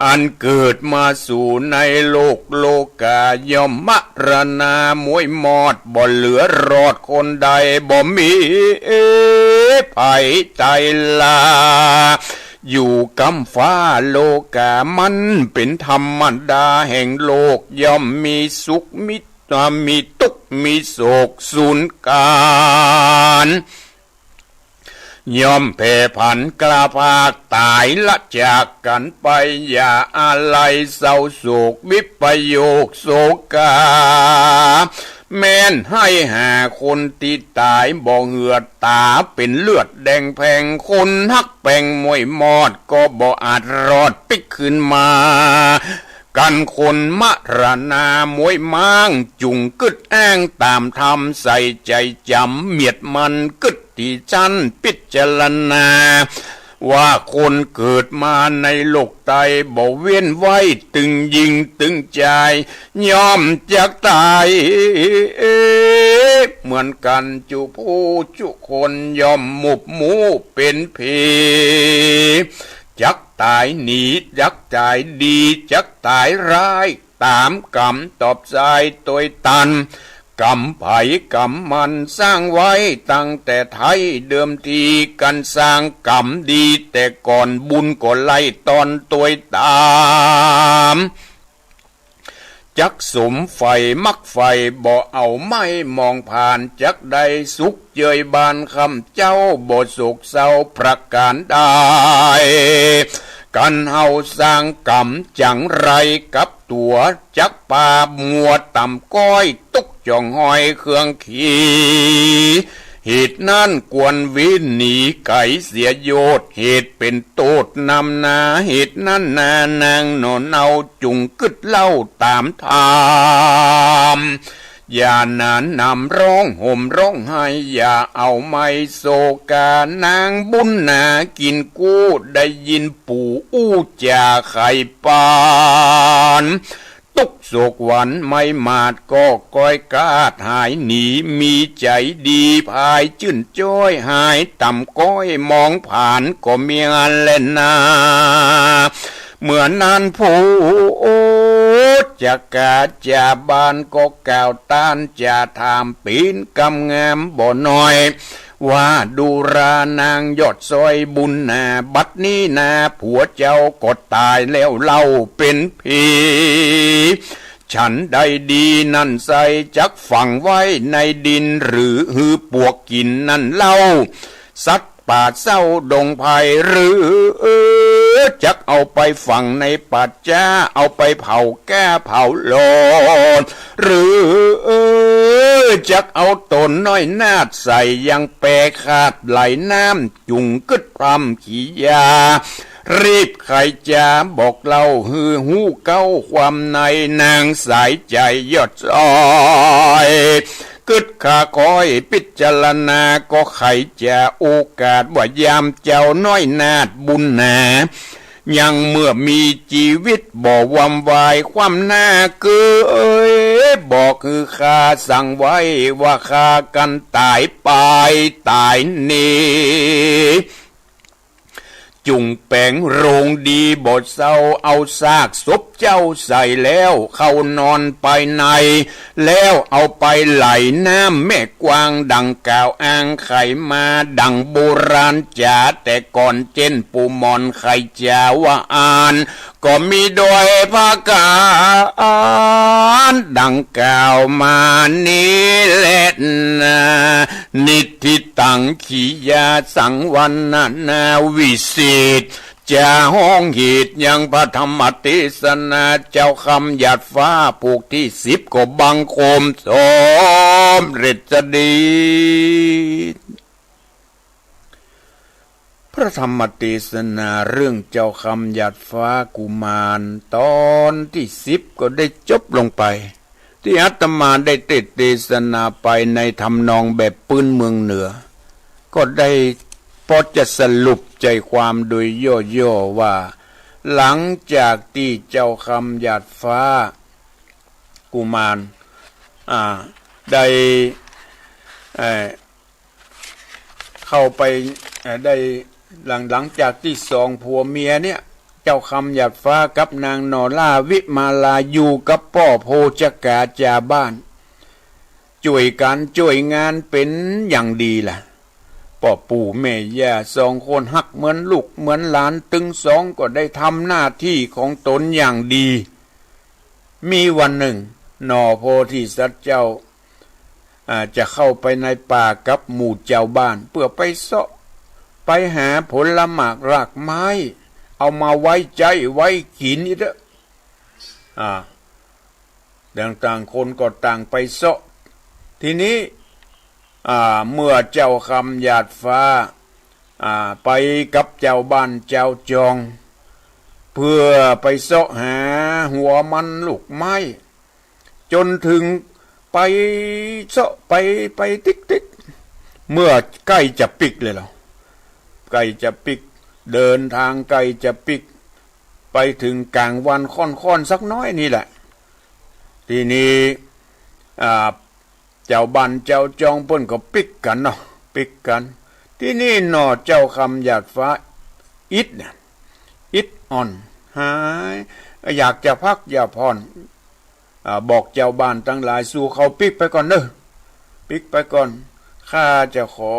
อันเกิดมาสู่ในโลกายอมมรณามวยมอดบ่เหลือรอดคนใดบ่มี ไผ่ใจลาอยู่กำฟ้าโลกามันเป็นธรรมดาแห่งโลกย่อมมีสุขมีทุกข์มีโศกสูญการย่อมแผ่ผันกลาภาคตายละจากกันไปอย่าอะไรเศร้าโศกวิปโยคโศกาแม้นให้หาคนที่ตายบ่เหงือดตาเป็นเลือดแดงแพงคนฮักแปงมวยมอดก็บ่อาจรอดปิกขึ้นมากันคนมะระนามวยม้างจุงกึดแอ้งตามธรรมใส่ใจจำเมียดมันกึดที่จันพิจารณาว่าคนเกิดมาในโลกไตบ่เว้นไว้ตึงยิงตึงใจยอมจากตายเหมือนกันจุผู้จุคนยอมหมุบหมูเป็นผีจักตายหนีจักตายดีจักตายร้ายตามกรรมตอบใจตัวตันกรรมไผ่กรรมมันสร้างไว้ตั้งแต่ไทยเดิมทีกันสร้างกรรมดีแต่ก่อนบุญก็ไล่ตอนตัวตามจักสมไฟมักไฟบ่เอาไม่มองผ่านจักใดสุขเจยบานคำเจ้าบ่โศกเศร้าประการใดกันเฮาสร้างกรรมจังไรกับตัวจักป่ามัวต่ำก้อยตุกจ่องหอยเครื่องขี่เหตุนั้นกวนวินหนีไก่เสียโยชน์เหตุเป็นโตดนำนาเหตุนั้นนานางนอนเอาจุงกึดเล่าตามธรรมอย่านานนำร้องห่มร้องไห้อย่าเอาไม่โศกานางบุญนากินกู้ได้ยินปู่อู้จ่าไข่ปานตุกโศกหวันไม่มาดก็ก้อยกาดหายหนีมีใจดีพายจื่นจ้อยหายต่ำก้อยมองผ่านก็เมียเล่นนาเมื่อนั้นผู้จะกาจะบานก็กล่าวต้านจะทำปีนกำงามบ่น้อยว่าดูรานางยอดซอยบุญนาบัดนี้นาผัวเจ้าก็ตายแล้วเล่าเป็นผีฉันได้ดีนั่นใส่จักฝังไว้ในดินหรือหือปวกกินนั่นเล่าสัตว์ป่าเศร้าดงไผ่หรือจักเอาไปฝังในป่าจ้าเอาไปเผาแก้เผาโลนหรือจักเอาตนน้อยนาดใส่ยังแปรขาดไหลน้ำจุงกึดพรำขี้ยารีบใครจะบอกเล่าฮือหูเก้าความในนางสายใจยอดซอยกึดขาคอยพิจารณาก็ไขจะโอกาสว่ายามเจ้าน้อยนาดบุญนายังเมื่อมีชีวิตบ่วำวายความหน้าเกยบอกคือข้าสั่งไว้ว่าข้ากันตายไปตายนี้จุงแปงโรงดีบทเศร้าเอาซากศพเจ้าใส่แล้วเข้านอนไปในแล้วเอาไปไหลน้ำแม่กวางดังกล่าวอ้างไขมาดังโบราณจ๋าแต่ก่อนเจนปูมอนไขจ๋าว่าอ่านก็มีโดยภาคการดังกล่าวมานี้แหละนะนิติตังขียาสังวันนาวิสิตจะห้องหีดยังพระธรรมเทศนาเจ้าคำหยาดฟ้าผูกที่10ก็บังคมสมเร็จจะดีพระธรรมเทศนาเรื่องเจ้าคำหยาดฟ้ากุมารตอนที่10ก็ได้จบลงไปที่อาตมาได้เทศนาไปในทำนองแบบปืนเมืองเหนือก็ได้พอจะสรุปใจความโดยย่อๆว่าหลังจากที่เจ้าคำหยาดฟ้ากุมารได้เข้าไปได้หลังจากที่สองผัวเมียเนี่ยเจ้าคำหยาดฟ้ากับนางนอล่าวิมาลาอยู่กับพ่อโพจกาจาบ้านช่วยกันช่วยงานเป็นอย่างดีล่ะ พ่อปู่แม่ย่าสองคนฮักเหมือนลูกเหมือนหลานตึงสองก็ได้ทำหน้าที่ของตนอย่างดี มีวันหนึ่งหน่อโพธิสัตว์เจ้าจะเข้าไปในป่ากับหมู่เจ้าบ้านเพื่อไปเสาะไปหาผลหมากรากไม้เอามาไว้ใจไว้กินนี่เด้อต่างคนก็ต่างไปเสาะทีนี้เมื่อเจ้าคำหยาดฟ้าไปกับเจ้าบ้านเจ้าจองเพื่อไปเสาะหาหัวมันลูกไม้จนถึงไปเสาะไปติ๊กเมื่อใกล้จะปิกเลยเหรอใกล้จะปิกเดินทางใกล้จะปิกไปถึงกลางวันค่อนสักน้อยนี่แหละทีนี้เจ้าบ้านเจ้าจองเปิ้นก็ปิกกันเนาะปิกกันที่นี่หนอเจ้าคำหยาดฟ้าอิดอ่อนหายอยากจะพักอย่าผ่อนบอกเจ้าบ้านทั้งหลายสู่เขาปิกไปก่อนเด้อปิกไปก่อนข้าจะขอ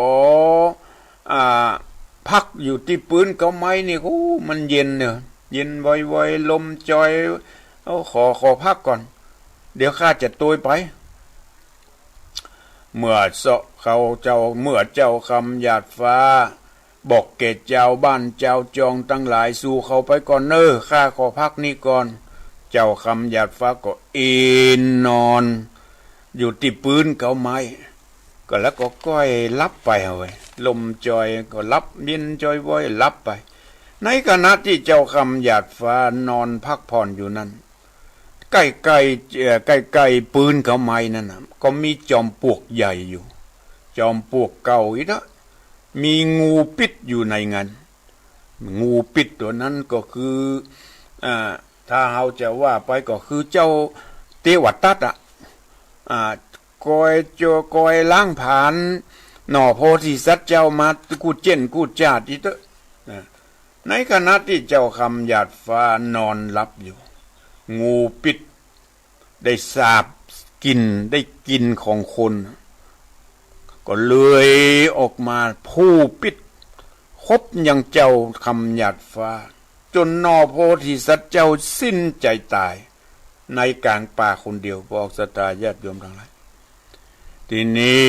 พักอยู่ที่ปืนเขาไม้นี่โอ้มันเย็นเนี่ยเย็นไวๆลมจอยขอพักก่อนเดี๋ยวข้าจะตุยไปเมื่อเจ้าคำหยาดฟ้าบอกเกศเจ้าบ้านเจ้าจองตั้งหลายสู่เขาไปก่อนเนอข้าขอพักนี่ก่อนเจ้าคำหยาดฟ้าก็เอนนอนอยู่ที่ปืนเขาไม้ก็แล้วก็ก้อยลับไปเอาไว้ลมจอยก็ลับเย็นจอยว้อยลับไปในขณะที่เจ้าคำหยาดฟ้านอนพักผ่อนอยู่นั้นใกล้ปืนเขาไม้นั่นนะก็มีจอมปลวกใหญ่อยู่จอมปลวกเก่าอีกนะมีงูปิดอยู่ในงานงูปิดตัวนั้นก็คือถ้าเราจะว่าไปก็คือเจ้าเทวทัตกอยล้างผ่านหน่อโพธิสัตว์เจ้ามากูเจนกูจาดอีเตอในขณะที่เจ้าคำหยาดฟ้านอนหลับอยู่งูปิดได้สาบกินได้กินของคนก็เลยออกมาผู้ปิดคบยังเจ้าคำหยาดฟ้าจนนอโพธิสัตว์เจ้าสิ้นใจตายในกลางป่าคนเดียวบอกสตาญาติโยมทั้งหลายทีนี้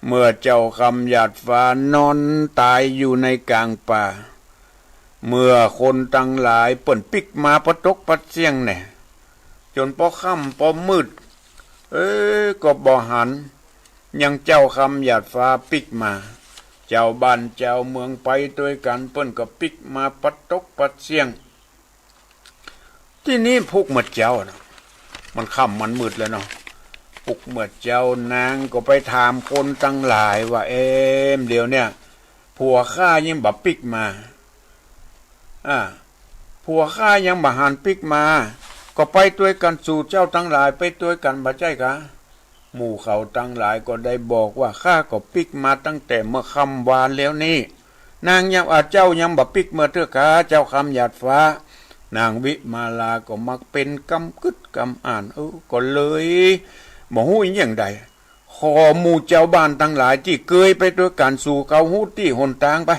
เมื่อเจ้าคำหยาดฟ้านอนตายอยู่ในกลางป่าเมื่อคนทั้งหลายเปิ่นปิกมาปะตกปัดเสียงแน่จนพอค่ำพอมืดก็บ่หันยังเจ้าคำหยาดฟ้าปิกมาเจ้าบ้านเจ้าเมืองไปด้วยกันเปิ้นก็ปิกมาปัดตกปัดเสียงที่นี้พวกเมื่อเจ้านะมันค่ำมันมืดแล้วเนาะพวกเมื่อเจ้านางก็ไปถามคนตั้งหลายว่าเดี๋ยวเนี่ยผัวข้ายังบ่ปิกมาผัวข้ายังบ่หันปิกมาก็ไปด้วยกันสู่เจ้าทั้งหลายไปด้วยกันบ่ใช่กะหมู่เขาทั้งหลายก็ได้บอกว่าข้าก็ปิกมาตั้งแต่เมื่อค่ำวานแล้วนี่นางยังเจ้ายังบ่ปิกเมื่อเถอะกะเจ้าคำหยาดฟ้านางวิมาลาก็มักเป็นกำกึดกำอ่านก็เลยบ่ฮู้อีหยังใดขอหมู่เจ้าบ้านทั้งหลายที่เคยไปด้วยกันสู่เขาฮู้ที่หนทางไป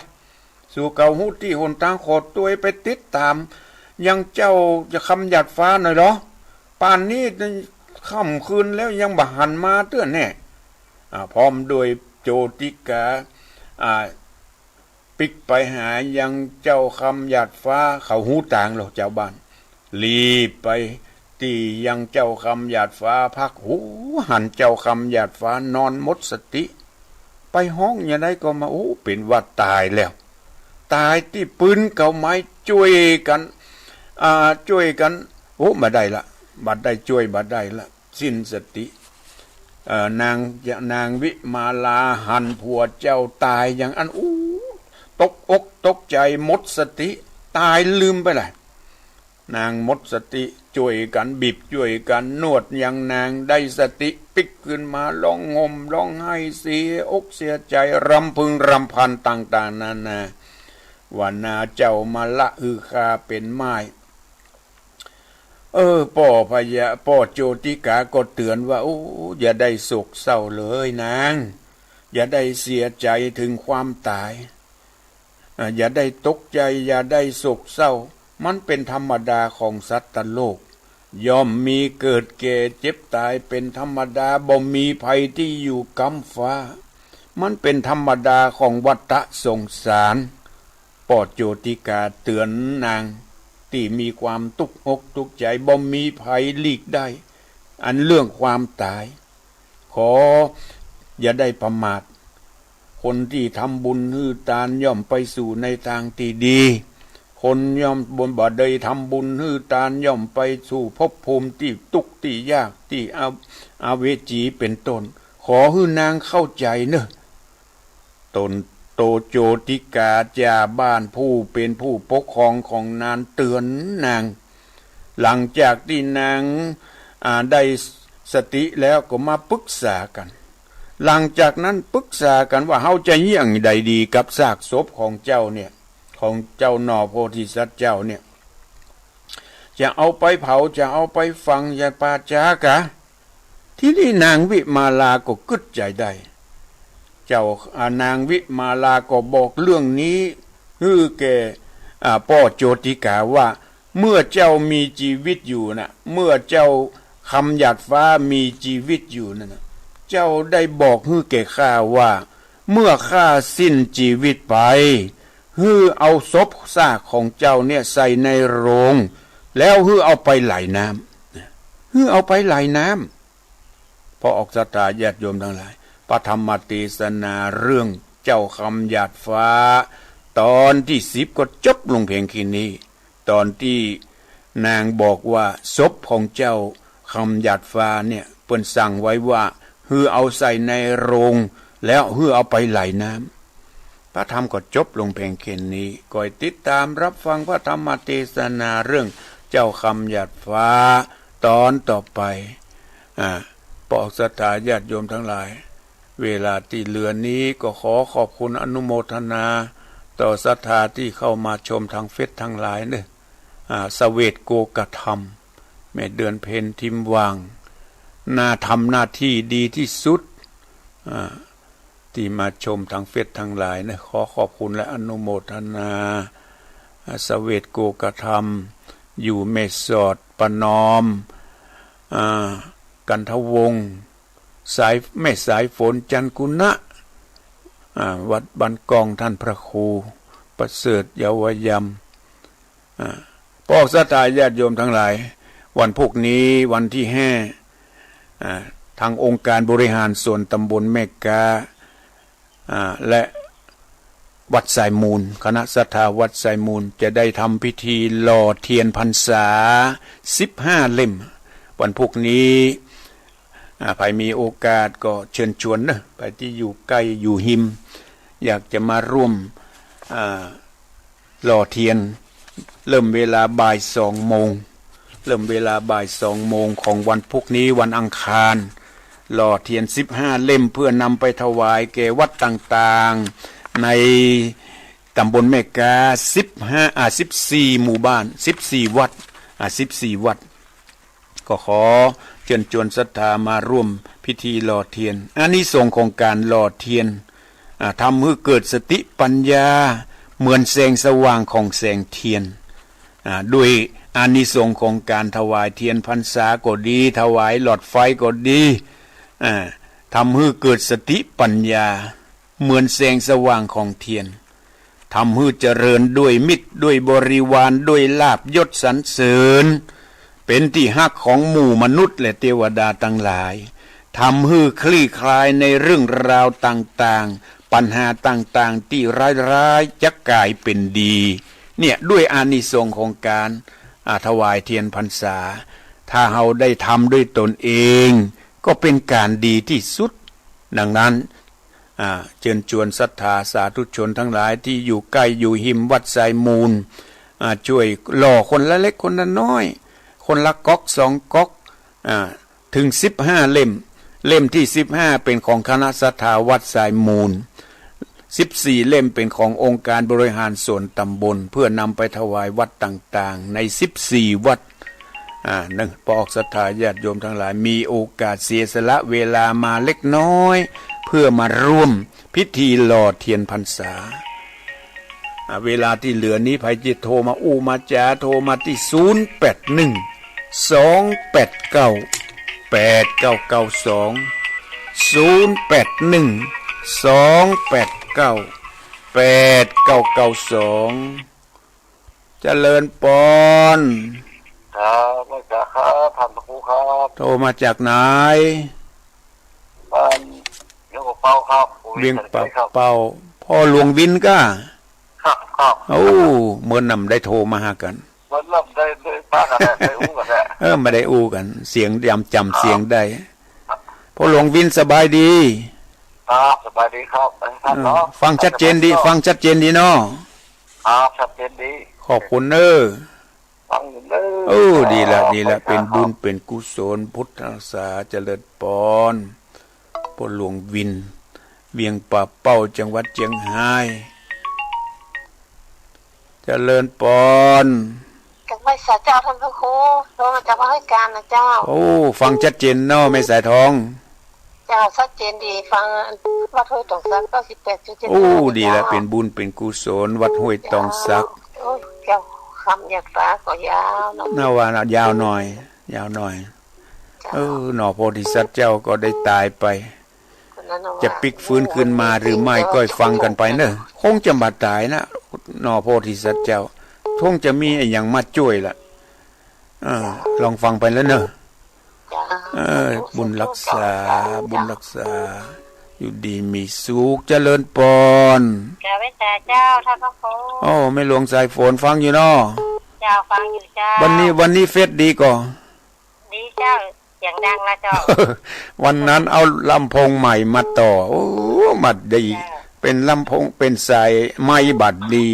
สู่เขาฮู้ที่หนทางขอตัวไปติดตามยังเจ้าจะคำหยาดฟ้าหน่อยเหรอป่านนี้ค่ำคืนแล้วยังบ่หันมาเตื้อแน่พร้อมโดยโจติกาปิกไปหายังเจ้าคำหยาดฟ้าเขาหูต่างหรอกเจ้าบ้านรีบไปที่ยังเจ้าคำหยาดฟ้าพักหูหันเจ้าคำหยาดฟ้านอนหมดสติไปห้องอย่างไรก็มาเป็นว่าตายแล้วตายที่ปืนเก่าไม้ช่วยกันมาได้ละบัดได้ช่วยบัดได้ละสิ้นสตินางวิมาลาหันผัวเจ้าตายอย่างอันตกอกตกใจหมดสติตายลืมไปเลยนางหมดสติช่วยกันบีบช่วยกันนวดยังนางได้สติปิกขึ้นมาร้องงมร้องไห้เสียอกเสียใจรำพึงรำพันต่างๆนานาว่านาเจ้ามาละคาเป็นไม้พ่อโจติกาก็เตือนว่าอย่าได้โศกเศร้าเลยนาง อย่าได้เสียใจถึงความตายอย่าได้ตกใจอย่าได้โศกเศร้ามันเป็นธรรมดาของสัตว์โลกย่อมมีเกิดแก่เจ็บตายเป็นธรรมดาบ่มีภัยที่อยู่กำฟ้ามันเป็นธรรมดาของวัฏสงสารปอโจติกาเตือนนางที่มีความทุกข์อกทุกข์ใจบ่มีภัยหลีกได้อันเรื่องความตายขออย่าได้ประมาทคนที่ทำบุญฮือทานย่อมไปสู่ในทางที่ดีคนย่อมบนบ่ได้ทำบุญฮือทานย่อมไปสู่ภพภูมิที่ทุกข์ที่ยากที่อาเวจีเป็นต้นขอฮือนางเข้าใจเนอะตนโตโจติกาจาบ้านผู้เป็นผู้ปกครองของนางเตือนนางหลังจากที่นางได้สติแล้วก็มาปรึกษากันหลังจากนั้นปรึกษากันว่าเฮาจะเยี่ยงใดดีกับซากศพของเจ้าเนี่ยของเจ้าหน่อโพธิสัตว์เจ้าเนี่ยจะเอาไปเผาจะเอาไปฝังอย่าปาจากะที่นี่นางวิมาลาก็กึดใจได้เจ้านางวิมาลาก็บอกเรื่องนี้ฮือแก่พ่อโจติกาว่าเมื่อเจ้ามีชีวิตอยู่นะเมื่อเจ้าคำหยาดฟ้ามีชีวิตอยู่นั่นนะเจ้าได้บอกฮือแก่ข้าว่าเมื่อข้าสิ้นชีวิตไปฮือเอาศพซากของเจ้าเนี่ยใส่ในโรงแล้วฮือเอาไปไหลน้ำฮือเอาไปไหลน้ำพอออกศรัทธาญาติโยมทั้งหลายพระธรรมเทศนาเรื่องเจ้าคำหยาดฟ้าตอนที่10ก็จบลงเพียงแค่นี้ตอนที่นางบอกว่าศพของเจ้าคำหยาดฟ้าเนี่ยเปิ้นสั่งไว้ว่าฮือเอาใส่ในโรงแล้วฮือเอาไปไหลน้ำพระธรรมก็จบลงเพียงแค่นี้ก็ติดตามรับฟังพระธรรมเทศนาเรื่องเจ้าคำหยาดฟ้าตอนต่อไปปอกศรัทธาญาติโยมทั้งหลายเวลาที่เหลือนี้ก็ขอขอบคุณอนุโมทนาต่อศรัทธาที่เข้ามาชมทางเฟซทั้งหลายเนี่ยสเวทโกกธรรมแม่เดือนเพ็ญทิมวางทำหน้าที่ดีที่สุดที่มาชมทางเฟซทั้งหลายเนี่ยขอขอบคุณและอนุโมทนาสเวทโกกธรรมอยู่เมสอดปนอมกันทวงศ์สายแม่สายฝนจันกุณะวัดบันกองท่านพระครูประเสริฐเยาวยมพวกศรัทธาญาติโยมทั้งหลายวันพวกนี้วันที่5ทางองค์การบริหารส่วนตำบลแม่กาและวัดสายมูลคณะศรัทธาวัดสายมูลจะได้ทำพิธีหล่อเทียนพรรษา15เล่มวันพวกนี้ใครมีโอกาสก็เชิญชวนนะไปที่อยู่ใกล้อยู่หิมอยากจะมาร่วมหล่อเทียนเริ่มเวลาบ่าย2 โมงเริ่มเวลาบ่าย2 โมงของวันพวกนี้วันอังคารหล่อเทียน15เล่มเพื่อนำไปถวายแก่วัดต่างๆในตำบลแม่กา14หมู่บ้าน14วัด14วัดก็ขอเชิญชวนศรัทธามาร่วมพิธีหล่อเทียนอานิสงส์ของการหล่อเทียนทำให้เกิดสติปัญญาเหมือนแสงสว่างของแสงเทียนด้วยอานิสงส์ของการถวายเทียนพรรษาก็ดีถวายหลอดไฟก็ดีทำให้เกิดสติปัญญาเหมือนแสงสว่างของเทียนทำให้เจริญด้วยมิตรด้วยบริวารด้วยลาภยศสรรเสริญเป็นที่ฮักของหมู่มนุษย์และเทวดาทั้งหลายทำให้คลี่คลายในเรื่องราวต่างๆปัญหาต่างๆที่ร้ายๆจะกลายเป็นดีเนี่ยด้วยอานิสงส์ของการถวายเทียนพรรษาถ้าเราได้ทำด้วยตนเองก็เป็นการดีที่สุดดังนั้นเชิญชวนศรัทธาสาธุชนทั้งหลายที่อยู่ใกล้อยู่หิมวัดสายมูลช่วยหล่อคนละเล็กคนละน้อยคนละก๊อก2ก๊อกถึง15เล่มที่15เป็นของคณะศรัทธาวัดสายมูล14เล่มเป็นขององค์การบริหารส่วนตำบลเพื่อนำไปถวายวัดต่างๆใน14วัดนึงพอออกศรัทธาญาติโยมทั้งหลายมีโอกาสเสียสละเวลามาเล็กน้อย เพื่อมาร่วมพิธีหล่อเทียนพรรษาเวลาที่เหลือนี้ใครจะโทรมามาจ๋าโทรมาที่08128989เจริญปอนครับมาจากครับท่านพระครูครับโทรมาจากไหนบ้านเลี้ยงเป้าครับ เวียงป่าเป้าพ่อหลวงวินก้าครับโอ้เมื่อนำได้โทรมาหากันมันรับได้ป้ากันได้อู้กันแล้ไม่ได้อู้กันเสียงจำเสียงได้พ่อหลวงวินสบายดีครับสบายดีครับท่านเนาะฟังชัดเจนดีเนาะครับชัดเจนดีขอบคุณฟังดีละเป็นบุญเป็นกุศลพุทธรักษาเจริญปอนพ่อหลวงวินเวียงป่าเป้าจังหวัดเชียงรายเจริญปอนกับไม่สายเจ้าท่านพระครูโทรมาจากวัดให้การนะเจ้าฟังชัดเจนเนาะไม่สายทองเจ้าชัดเจนดีฟังวัดห้วยตองซัก98.7ดีละเป็นบุญเป็นกุศลวัดห้วยตองซักเจ้าคำอยากฟ้าก็ยาวเนาะน่าว่ายาวหน่อยหน่อโพธิสัตว์เจ้าก็ได้ตายไปจะปิกฟื้นขึ้นมาหรือไม่ก็ฟังกันไปเนอะคงจะมาตายนะหน่อโพธิสัตว์เจ้าคงจะมีอย่างมาช่วยละลองฟังไปแล้วเนอะบุญรักษาอยู่ดีมีสุขเจริญปอนเจ้าไม่แต่เจ้าท่านพระครูไม่หลวงสายฝนฟังอยู่เนาะเจ้าฟังอยู่เจ้าวันนี้เฟซดีก่อดีเจ้าเสียงดังละเจ้าวันนั้นเอาลำโพงใหม่มาต่อบัดดีเป็นลำโพงเป็นสายไม้บัดดี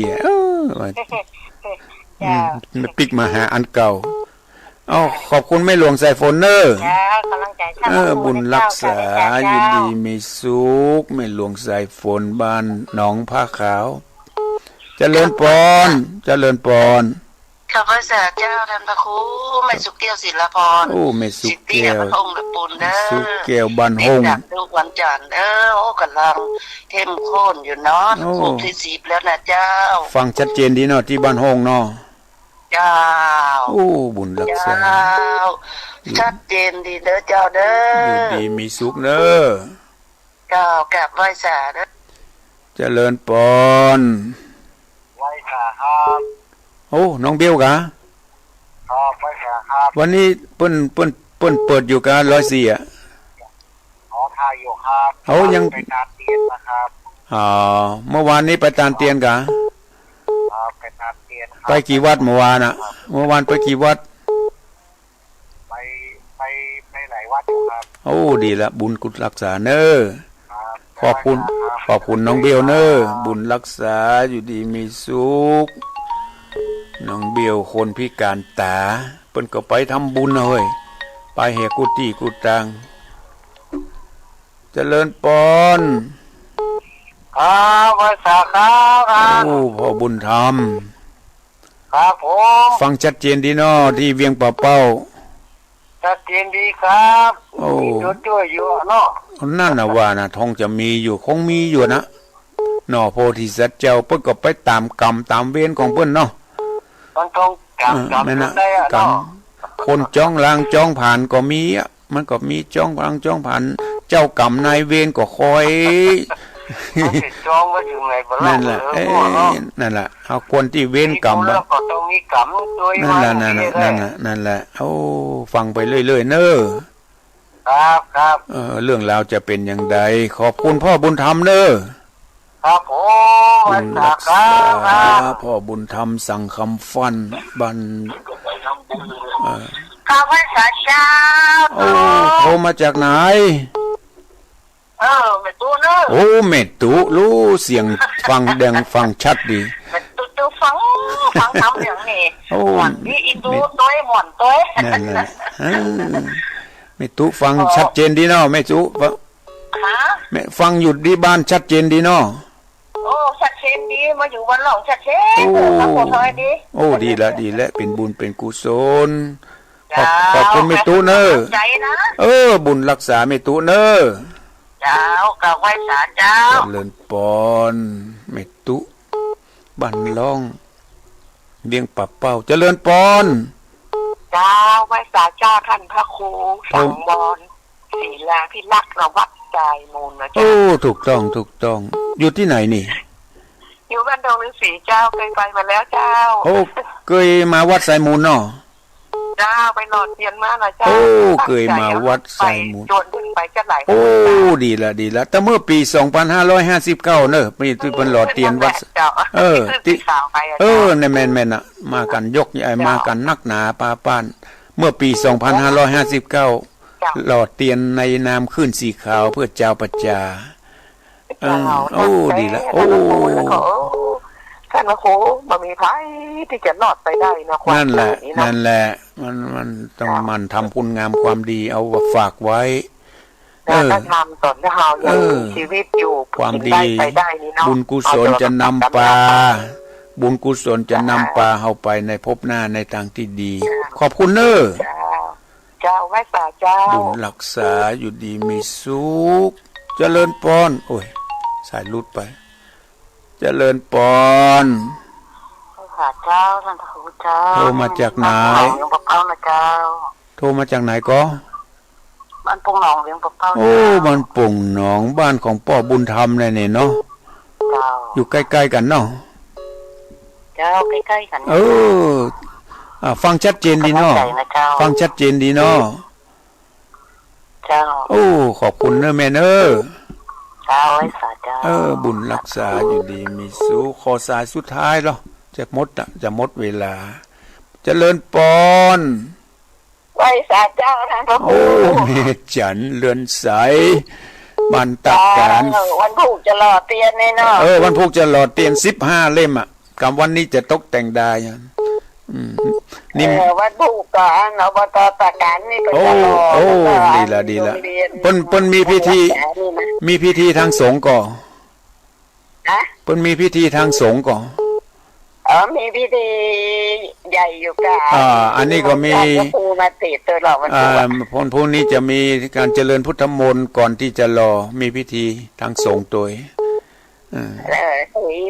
ปิกมาหาอันเก่าขอบคุณไม่หลวงสายฝนบุญรักษาอยู่ดีมีสุขไม่หลวงสายฝนบ้านหนองผ้าขาวเจริญปอนข้าพเจ้าเจ้าท่านพระครูไม่สุกแก้วศิลปรไม่สุกแก้วบ้านหงส์ปูนเด้อสุกแก้วบ้านหงส์ทุกวันจันทร์กำลังเข้มข้นอยู่เนาะครบที่10แล้วนะเจ้าฟังชัดเจนดีเนาะที่บ้านหงส์เนาะเจ้าบุญรักษาชัดเจนดีเด้อเจ้าเด้ออยู่ดีมีสุขเด้อเจ้ากราบไหว้สาเด้อเจริญปอนไหว้สาครับน้องเบลกะครับไหว้สาครับวันนี้เปิ้นเปิดอยู่กัน104ทายอยู่ครับยังไปตามเตียนนะครับเมื่อวานนี้ไปตามเตียนกะไปตามเตียนไปกี่วัดเมื่อวานไปกี่วัดไปหลายวัดอยู่ครับดีละบุญกุศลรักษาเนอขอบคุณน้องเบลเนอบุญรักษาอยู่ดีมีสุขน้องเบลคนพิการตาเปิ้นก็ไปทำบุญเฮ้ยไปแหกกุฏิกุฏังเจริญปอนไหว้สาครับพ่อบุญธรรมครับผมฟังชัดเจนดีเนาะที่เวียงป่าเป้าชัดเจนดีครับช่วยอยู่เนาะนั่นน่ะว่านะทองจะมีอยู่คงมีอยู่นะหน่อโพธิสัตว์เจ้าเปิ้นก็ไปตามกรรมตามเวรของเปิ้นเนาะมันต้องกรรมได้กรรมคนจ้องล้างจ้องผ่านก็มีมันก็มีจ้องล้างจ้องผ่านเจ้ากรรมนายเวรก็คอยจองไว้ถึงไหนบ่ล่ะนั่นแหละเอาคนที่เว้นกรรมบ่ก็ต้องมีกรรมด้วยนั่นแหละฟังไปเรื่อยๆเน้อครับเรื่องราวจะเป็นอย่างใดขอบคุณพ่อบุญธรรมเน้อครับผมบุญรักษาพ่อบุญธรรมสั่งคำฟันบันข้าพเจ้าเจ้าโทรมาจากไหนเมตุเนอะเมตุรู้เสียงฟังดังฟังชัดดีเมตุฟังทำอย่างนี้หมอนที่อินดูต้อยหมอนต้อยนั่นแหละเมตุฟังชัดเจนดีเนาะเมตุแม่ฟังอยู่ที่บ้านชัดเจนดีเนาะชัดเจนดีมาอยู่วันหลงชัดเจนฟังหมดเลยดีละเป็นบุญเป็นกุศลขอบคุณเมตุเนอะบุญรักษาเมตุเนอะ เจ้ากับไหว้สาเจ้า เจริญปอนเมตุบันล่องเลี้ยงปับเป้าเจริญปอน เจ้าไหว้สาเจ้าท่านพระครูสังวรศีลาพิรักษ์ระวัดใจมูลนะ โอ้ เจ้า ถูกต้องถูกต้อง อยู่ที่ไหนนี่ อยู่บ้านดงฤาษีเจ้าเคยไปมาแล้วเจ้า โอ้เคยมาวัดไซมูลเนาะ เจ้าไปนอนเรียนมานะเจ้า โอ้เคยมาวัดไซมูล จนขึ้นไปจะไหล โอ้ดีละดีละแต่เมื่อปี 2559เนอะปีที่เป็นหลอดเตียนวัด เออ ที่ข่าวไป ในแมนๆน่ะมากันยกใหญ่มากันนักหนาปาป้าน เมื่อปี 2559 หลอดเตียนในนามขึ้นสีขาวเพื่อเจ้าปัจจาโอ้ดีละโอ้ ท่านพระครูมันมีไพ่ที่จะรอดไปได้นะความ นั่นแหละ นี้ นั่นแหละ มันต้องมันทำคุณงามความดีเอาฝากไว้ ถ้าทำตอนที่เรายังมีชีวิตอยู่ ความดี ไปได้นี่เนาะ บุญกุศลจะนำพาบุญกุศลจะนำพาเฮาไปในภพหน้าในทางที่ดี ขอบคุณเนอะ เจ้าไหว้สาเจ้า บุญรักษาอยู่ดีมีสุขเจริญปอน โอ้ยสายลุดไป เจริญปอน สาเจ้าท่านพระครูเจ้า โทรมาจากไหน เลี้ยงปะเป้านะเจ้า โทรมาจากไหนก็ บ้านปงหนองเลี้ยงปะเป้า โอ้บ้านปุ่งหนองบ้านของพ่อบุญธรรมเนี่ยเนาะ เจ้า อยู่ใกล้ๆกันเนาะ เจ้าใกล้ๆกัน ฟังชัดเจนดีเนาะฟังชัดเจนดีเนาะ เจ้า โอ้ขอบคุณเนอะแม่เนอะ เจ้าไหว้สาเจ้า บุญรักษาอยู่ดีมีสุขขอสายสุดท้ายหรอจะหมดเวลาเจริญปอน ไหว้สาเจ้าท่านพระครู โอ้เมจันเรือนใสบันตักการ วันผูกจะหล่อเตียนแน่นอน วันพุกจะหลอดเตียน15 เล่มอ่ะกับวันนี้จะตกแต่งได้นี่ วันผูกก่อนอบตตะการนี่เป็น โอ้ดีละเปิ้นมีพิธีทางสงฆ์ก่อเปิ้นมีพิธีทางสงฆ์ก่อ มีพิธีใหญ่อยู่กัน อันนี้ก็มีครูมาติดตัวหลอกวันผูก พรุ่งนี้จะมีการเจริญพุทธมนต์ก่อนที่จะรอมีพิธีทางสงฆ์ตัว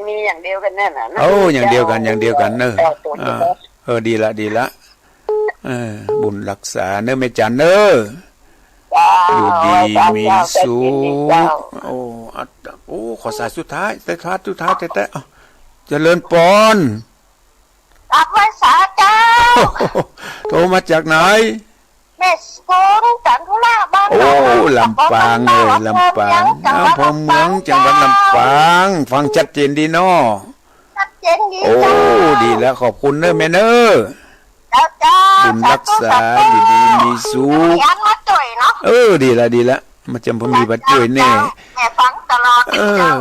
มีอย่างเดียวกันนั่นน่ะอย่างเดียวกันเนอะดีละบุญรักษาเนอะแม่จันเนอะอยู่ดีมีสุขขอสายสุดท้ายแต่เจริญปอน รับไว้สาเจ้า โทรมาจากไหนแม่สงจันทุราบ้านลำปางเลยลำปางพอเมืองจังหวัดลำปางฟังชัดเจนดีเนาะชัดเจนดีดีแล้วขอบคุณเนอะแม่เนอะบุญรักษาอยู่ดีมีสุขมาจ่วยเนาะดีละมาจำพมีบัดจ่วยแน่แม่ฟังตลอด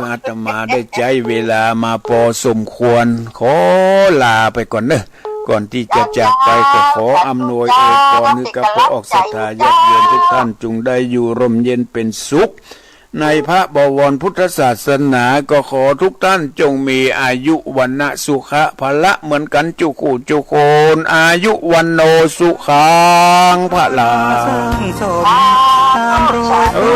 อาตมาได้ใจเวลามาพอสมควรขอลาไปก่อนเนอะก่อนที่จะจากไปก็ขออำนวยอวยพรให้กับพระออกศรัทธาญาติโยมทุกท่านจงได้อยู่ร่มเย็นเป็นสุขในพระบวรพุทธศาสนาก็ขอทุกท่านจงมีอายุวันนะสุขะพละเหมือนกันจุกูจุโคนอายุวันโนสุขังพละ